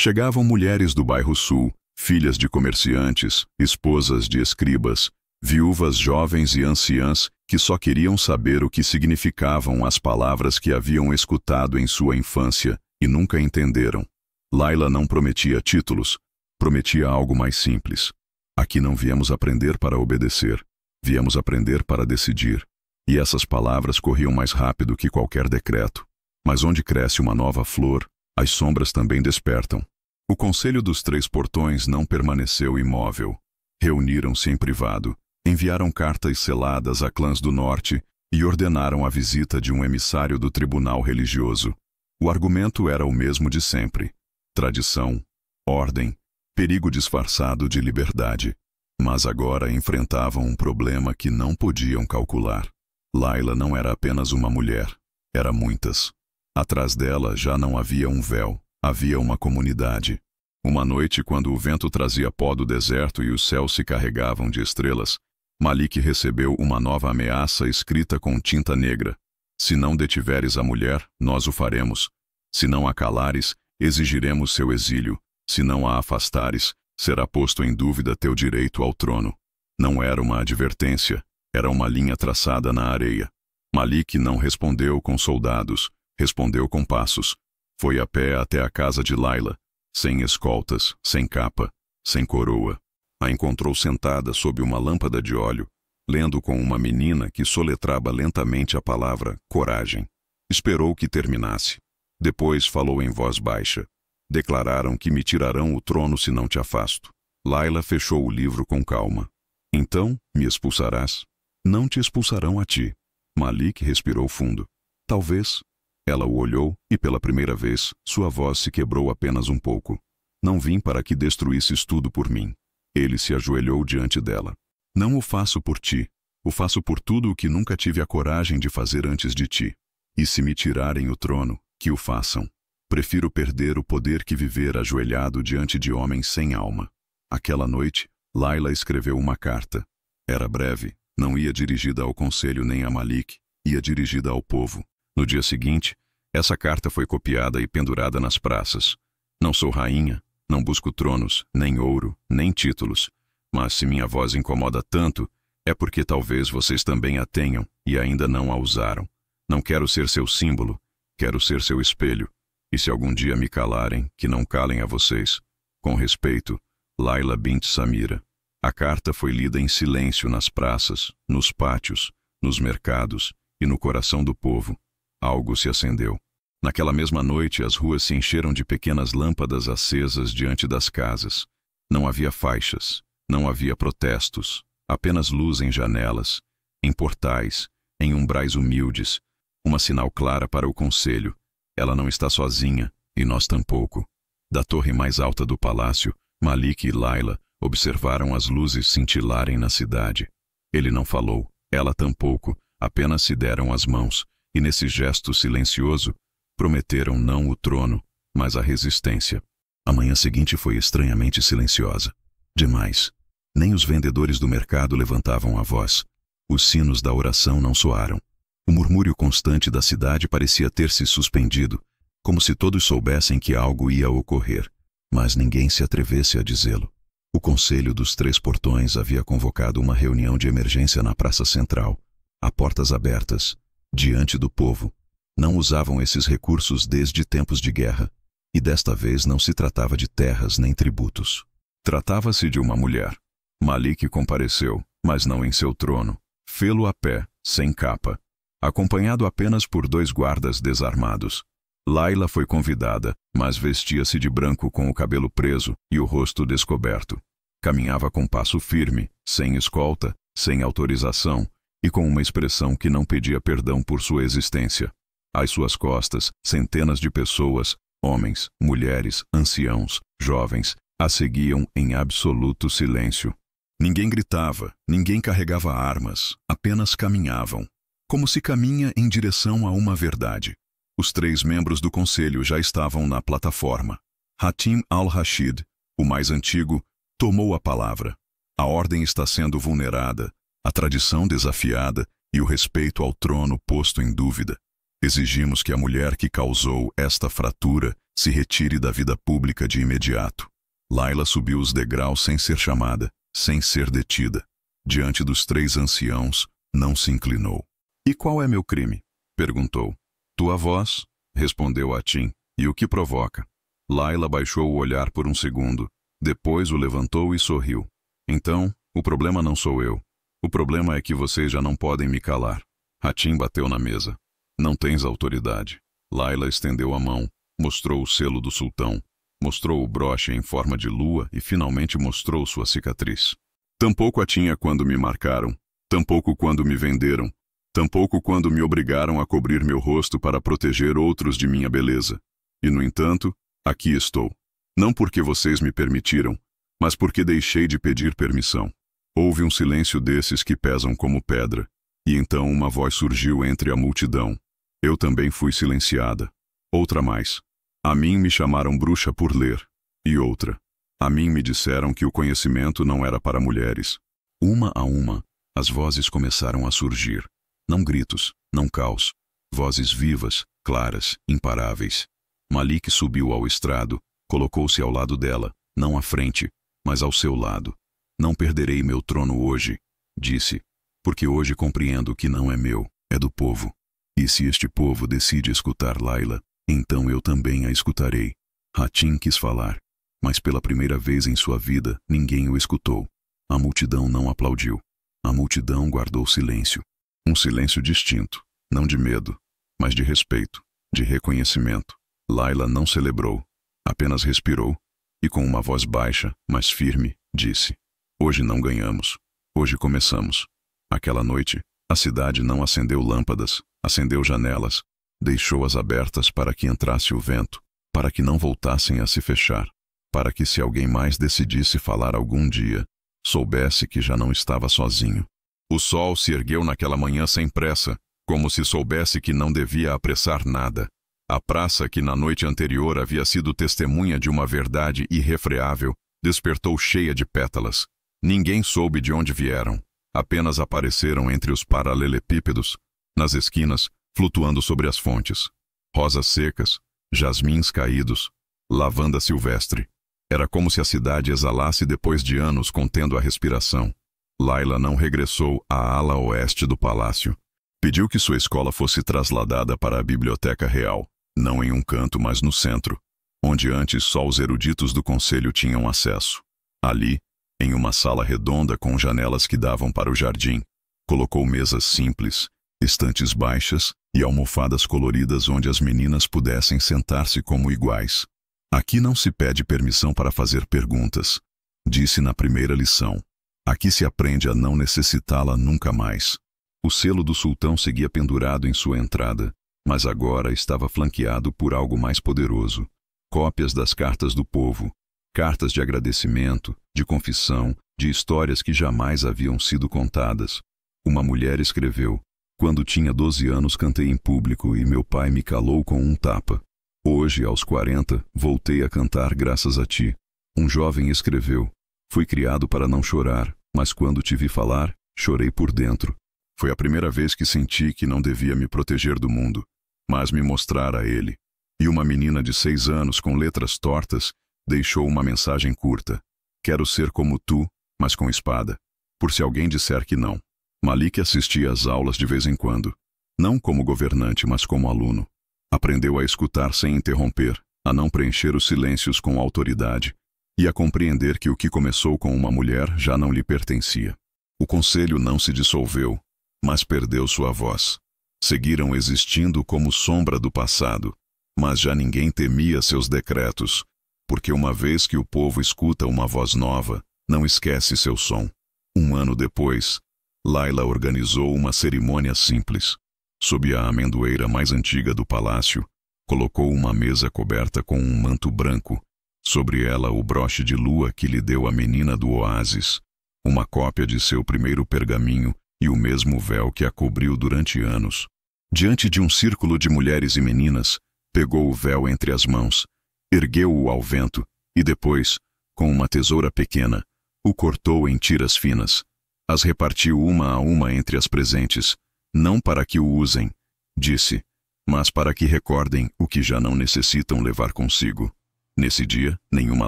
Chegavam mulheres do bairro sul, filhas de comerciantes, esposas de escribas, viúvas jovens e anciãs que só queriam saber o que significavam as palavras que haviam escutado em sua infância e nunca entenderam. Layla não prometia títulos, prometia algo mais simples. Aqui não viemos aprender para obedecer, viemos aprender para decidir. E essas palavras corriam mais rápido que qualquer decreto. Mas onde cresce uma nova flor, as sombras também despertam. O conselho dos 3 portões não permaneceu imóvel. Reuniram-se em privado, enviaram cartas seladas a clãs do norte e ordenaram a visita de um emissário do tribunal religioso. O argumento era o mesmo de sempre: tradição, ordem, perigo disfarçado de liberdade. Mas agora enfrentavam um problema que não podiam calcular. Layla não era apenas uma mulher, era muitas. Atrás dela já não havia um véu, havia uma comunidade. Uma noite, quando o vento trazia pó do deserto e os céus se carregavam de estrelas, Malik recebeu uma nova ameaça escrita com tinta negra. Se não detiveres a mulher, nós o faremos. Se não a calares, exigiremos seu exílio. Se não a afastares, será posto em dúvida teu direito ao trono. Não era uma advertência, era uma linha traçada na areia. Malik não respondeu com soldados, respondeu com passos. Foi a pé até a casa de Layla, sem escoltas, sem capa, sem coroa. A encontrou sentada sob uma lâmpada de óleo, lendo com uma menina que soletrava lentamente a palavra coragem. Esperou que terminasse. Depois falou em voz baixa. Declararam que me tirarão o trono se não te afasto. Layla fechou o livro com calma. Então, me expulsarás? Não te expulsarão a ti. Malik respirou fundo. Talvez. Ela o olhou e, pela primeira vez, sua voz se quebrou apenas um pouco. Não vim para que destruísses tudo por mim. Ele se ajoelhou diante dela. Não o faço por ti. O faço por tudo o que nunca tive a coragem de fazer antes de ti. E se me tirarem o trono, que o façam. Prefiro perder o poder que viver ajoelhado diante de homens sem alma. Aquela noite, Layla escreveu uma carta. Era breve, não ia dirigida ao conselho nem a Malik, ia dirigida ao povo. No dia seguinte, essa carta foi copiada e pendurada nas praças. Não sou rainha, não busco tronos, nem ouro, nem títulos. Mas se minha voz incomoda tanto, é porque talvez vocês também a tenham e ainda não a usaram. Não quero ser seu símbolo, quero ser seu espelho. E se algum dia me calarem, que não calem a vocês. Com respeito, Layla bint Samira. A carta foi lida em silêncio nas praças, nos pátios, nos mercados e no coração do povo. Algo se acendeu. Naquela mesma noite, as ruas se encheram de pequenas lâmpadas acesas diante das casas. Não havia faixas, não havia protestos, apenas luz em janelas, em portais, em umbrais humildes, uma sinal clara para o conselho. Ela não está sozinha, e nós tampouco. Da torre mais alta do palácio, Malik e Layla observaram as luzes cintilarem na cidade. Ele não falou, ela tampouco, apenas se deram as mãos, e nesse gesto silencioso, prometeram não o trono, mas a resistência. A manhã seguinte foi estranhamente silenciosa. Demais. Nem os vendedores do mercado levantavam a voz. Os sinos da oração não soaram. O murmúrio constante da cidade parecia ter se suspendido, como se todos soubessem que algo ia ocorrer, mas ninguém se atrevesse a dizê-lo. O Conselho dos Três Portões havia convocado uma reunião de emergência na Praça Central, a portas abertas, diante do povo. Não usavam esses recursos desde tempos de guerra, e desta vez não se tratava de terras nem tributos. Tratava-se de uma mulher. Malik compareceu, mas não em seu trono. Fê-lo a pé, sem capa, acompanhado apenas por 2 guardas desarmados. Layla foi convidada, mas vestia-se de branco com o cabelo preso e o rosto descoberto. Caminhava com passo firme, sem escolta, sem autorização e com uma expressão que não pedia perdão por sua existência. Às suas costas, centenas de pessoas, homens, mulheres, anciãos, jovens, a seguiam em absoluto silêncio. Ninguém gritava, ninguém carregava armas, apenas caminhavam. Como se caminha em direção a uma verdade. Os 3 membros do conselho já estavam na plataforma. Hatim al-Rashid, o mais antigo, tomou a palavra. A ordem está sendo vulnerada, a tradição desafiada e o respeito ao trono posto em dúvida. Exigimos que a mulher que causou esta fratura se retire da vida pública de imediato. Layla subiu os degraus sem ser chamada, sem ser detida. Diante dos 3 anciãos, não se inclinou. "E qual é meu crime?" perguntou. "Tua voz", respondeu Hatim. "E o que provoca?" Layla baixou o olhar por um segundo. Depois o levantou e sorriu. "Então, o problema não sou eu. O problema é que vocês já não podem me calar." Hatim bateu na mesa. "Não tens autoridade." Layla estendeu a mão, mostrou o selo do sultão, mostrou o broche em forma de lua e finalmente mostrou sua cicatriz. "Tampouco a tinha quando me marcaram, tampouco quando me venderam, tampouco quando me obrigaram a cobrir meu rosto para proteger outros de minha beleza. E, no entanto, aqui estou. Não porque vocês me permitiram, mas porque deixei de pedir permissão." Houve um silêncio desses que pesam como pedra, e então uma voz surgiu entre a multidão. Eu também fui silenciada. Outra mais. A mim me chamaram bruxa por ler. E outra. A mim me disseram que o conhecimento não era para mulheres. Uma a uma, as vozes começaram a surgir. Não gritos, não caos. Vozes vivas, claras, imparáveis. Malik subiu ao estrado, colocou-se ao lado dela, não à frente, mas ao seu lado. "Não perderei meu trono hoje", disse, "porque hoje compreendo que não é meu, é do povo. E se este povo decide escutar Layla, então eu também a escutarei." Hatim quis falar, mas pela primeira vez em sua vida ninguém o escutou. A multidão não aplaudiu. A multidão guardou silêncio. Um silêncio distinto, não de medo, mas de respeito, de reconhecimento. Layla não celebrou, apenas respirou e com uma voz baixa, mas firme, disse: "Hoje não ganhamos. Hoje começamos." Aquela noite, a cidade não acendeu lâmpadas, acendeu janelas, deixou-as abertas para que entrasse o vento, para que não voltassem a se fechar, para que se alguém mais decidisse falar algum dia, soubesse que já não estava sozinho. O sol se ergueu naquela manhã sem pressa, como se soubesse que não devia apressar nada. A praça, que na noite anterior havia sido testemunha de uma verdade irrefreável, despertou cheia de pétalas. Ninguém soube de onde vieram. Apenas apareceram entre os paralelepípedos, nas esquinas, flutuando sobre as fontes. Rosas secas, jasmins caídos, lavanda silvestre. Era como se a cidade exalasse depois de anos contendo a respiração. Layla não regressou à ala oeste do palácio. Pediu que sua escola fosse trasladada para a Biblioteca Real, não em um canto, mas no centro, onde antes só os eruditos do conselho tinham acesso. Ali, em uma sala redonda com janelas que davam para o jardim, colocou mesas simples, estantes baixas e almofadas coloridas onde as meninas pudessem sentar-se como iguais. Aqui não se pede permissão para fazer perguntas, disse na primeira lição. Aqui se aprende a não necessitá-la nunca mais. O selo do sultão seguia pendurado em sua entrada, mas agora estava flanqueado por algo mais poderoso. Cópias das cartas do povo, cartas de agradecimento, de confissão, de histórias que jamais haviam sido contadas. Uma mulher escreveu: "Quando tinha 12 anos cantei em público e meu pai me calou com um tapa. Hoje, aos 40, voltei a cantar graças a ti." Um jovem escreveu: "Fui criado para não chorar, mas quando te vi falar, chorei por dentro. Foi a primeira vez que senti que não devia me proteger do mundo, mas me mostrar a ele." E uma menina de 6 anos com letras tortas deixou uma mensagem curta: "Quero ser como tu, mas com espada, por se alguém disser que não." Malik assistia às aulas de vez em quando, não como governante, mas como aluno. Aprendeu a escutar sem interromper, a não preencher os silêncios com autoridade e a compreender que o que começou com uma mulher já não lhe pertencia. O conselho não se dissolveu, mas perdeu sua voz. Seguiram existindo como sombra do passado, mas já ninguém temia seus decretos, porque uma vez que o povo escuta uma voz nova, não esquece seu som. Um ano depois, Layla organizou uma cerimônia simples. Sob a amendoeira mais antiga do palácio, colocou uma mesa coberta com um manto branco, sobre ela o broche de lua que lhe deu a menina do oásis, uma cópia de seu primeiro pergaminho e o mesmo véu que a cobriu durante anos. Diante de um círculo de mulheres e meninas, pegou o véu entre as mãos, ergueu-o ao vento e depois, com uma tesoura pequena, o cortou em tiras finas. As repartiu uma a uma entre as presentes, não para que o usem, disse, mas para que recordem o que já não necessitam levar consigo. Nesse dia, nenhuma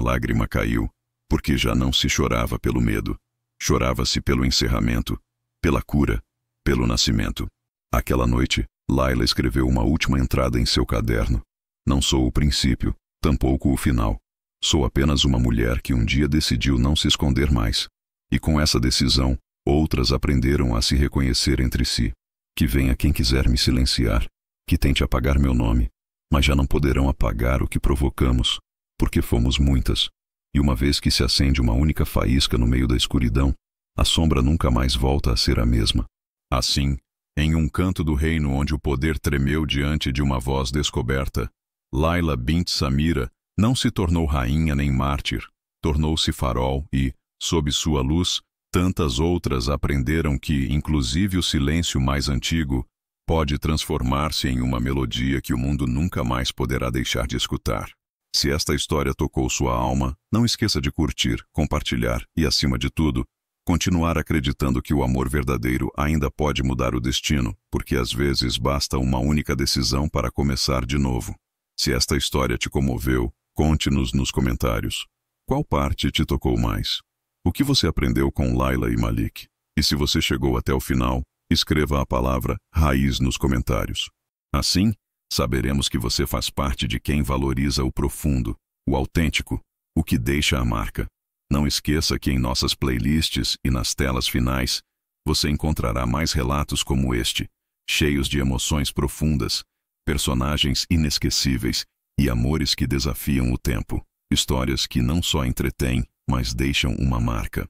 lágrima caiu, porque já não se chorava pelo medo. Chorava-se pelo encerramento, pela cura, pelo nascimento. Aquela noite, Layla escreveu uma última entrada em seu caderno. "Não sou o princípio, tampouco o final. Sou apenas uma mulher que um dia decidiu não se esconder mais. E com essa decisão, outras aprenderam a se reconhecer entre si. Que venha quem quiser me silenciar, que tente apagar meu nome, mas já não poderão apagar o que provocamos, porque fomos muitas. E uma vez que se acende uma única faísca no meio da escuridão, a sombra nunca mais volta a ser a mesma." Assim, em um canto do reino onde o poder tremeu diante de uma voz descoberta, Layla bint Samira não se tornou rainha nem mártir, tornou-se farol e, sob sua luz, tantas outras aprenderam que, inclusive o silêncio mais antigo, pode transformar-se em uma melodia que o mundo nunca mais poderá deixar de escutar. Se esta história tocou sua alma, não esqueça de curtir, compartilhar e, acima de tudo, continuar acreditando que o amor verdadeiro ainda pode mudar o destino, porque às vezes basta uma única decisão para começar de novo. Se esta história te comoveu, conte-nos nos comentários. Qual parte te tocou mais? O que você aprendeu com Layla e Malik? E se você chegou até o final, escreva a palavra raiz nos comentários. Assim, saberemos que você faz parte de quem valoriza o profundo, o autêntico, o que deixa a marca. Não esqueça que em nossas playlists e nas telas finais, você encontrará mais relatos como este, cheios de emoções profundas, personagens inesquecíveis e amores que desafiam o tempo. Histórias que não só entretêm, mas deixam uma marca.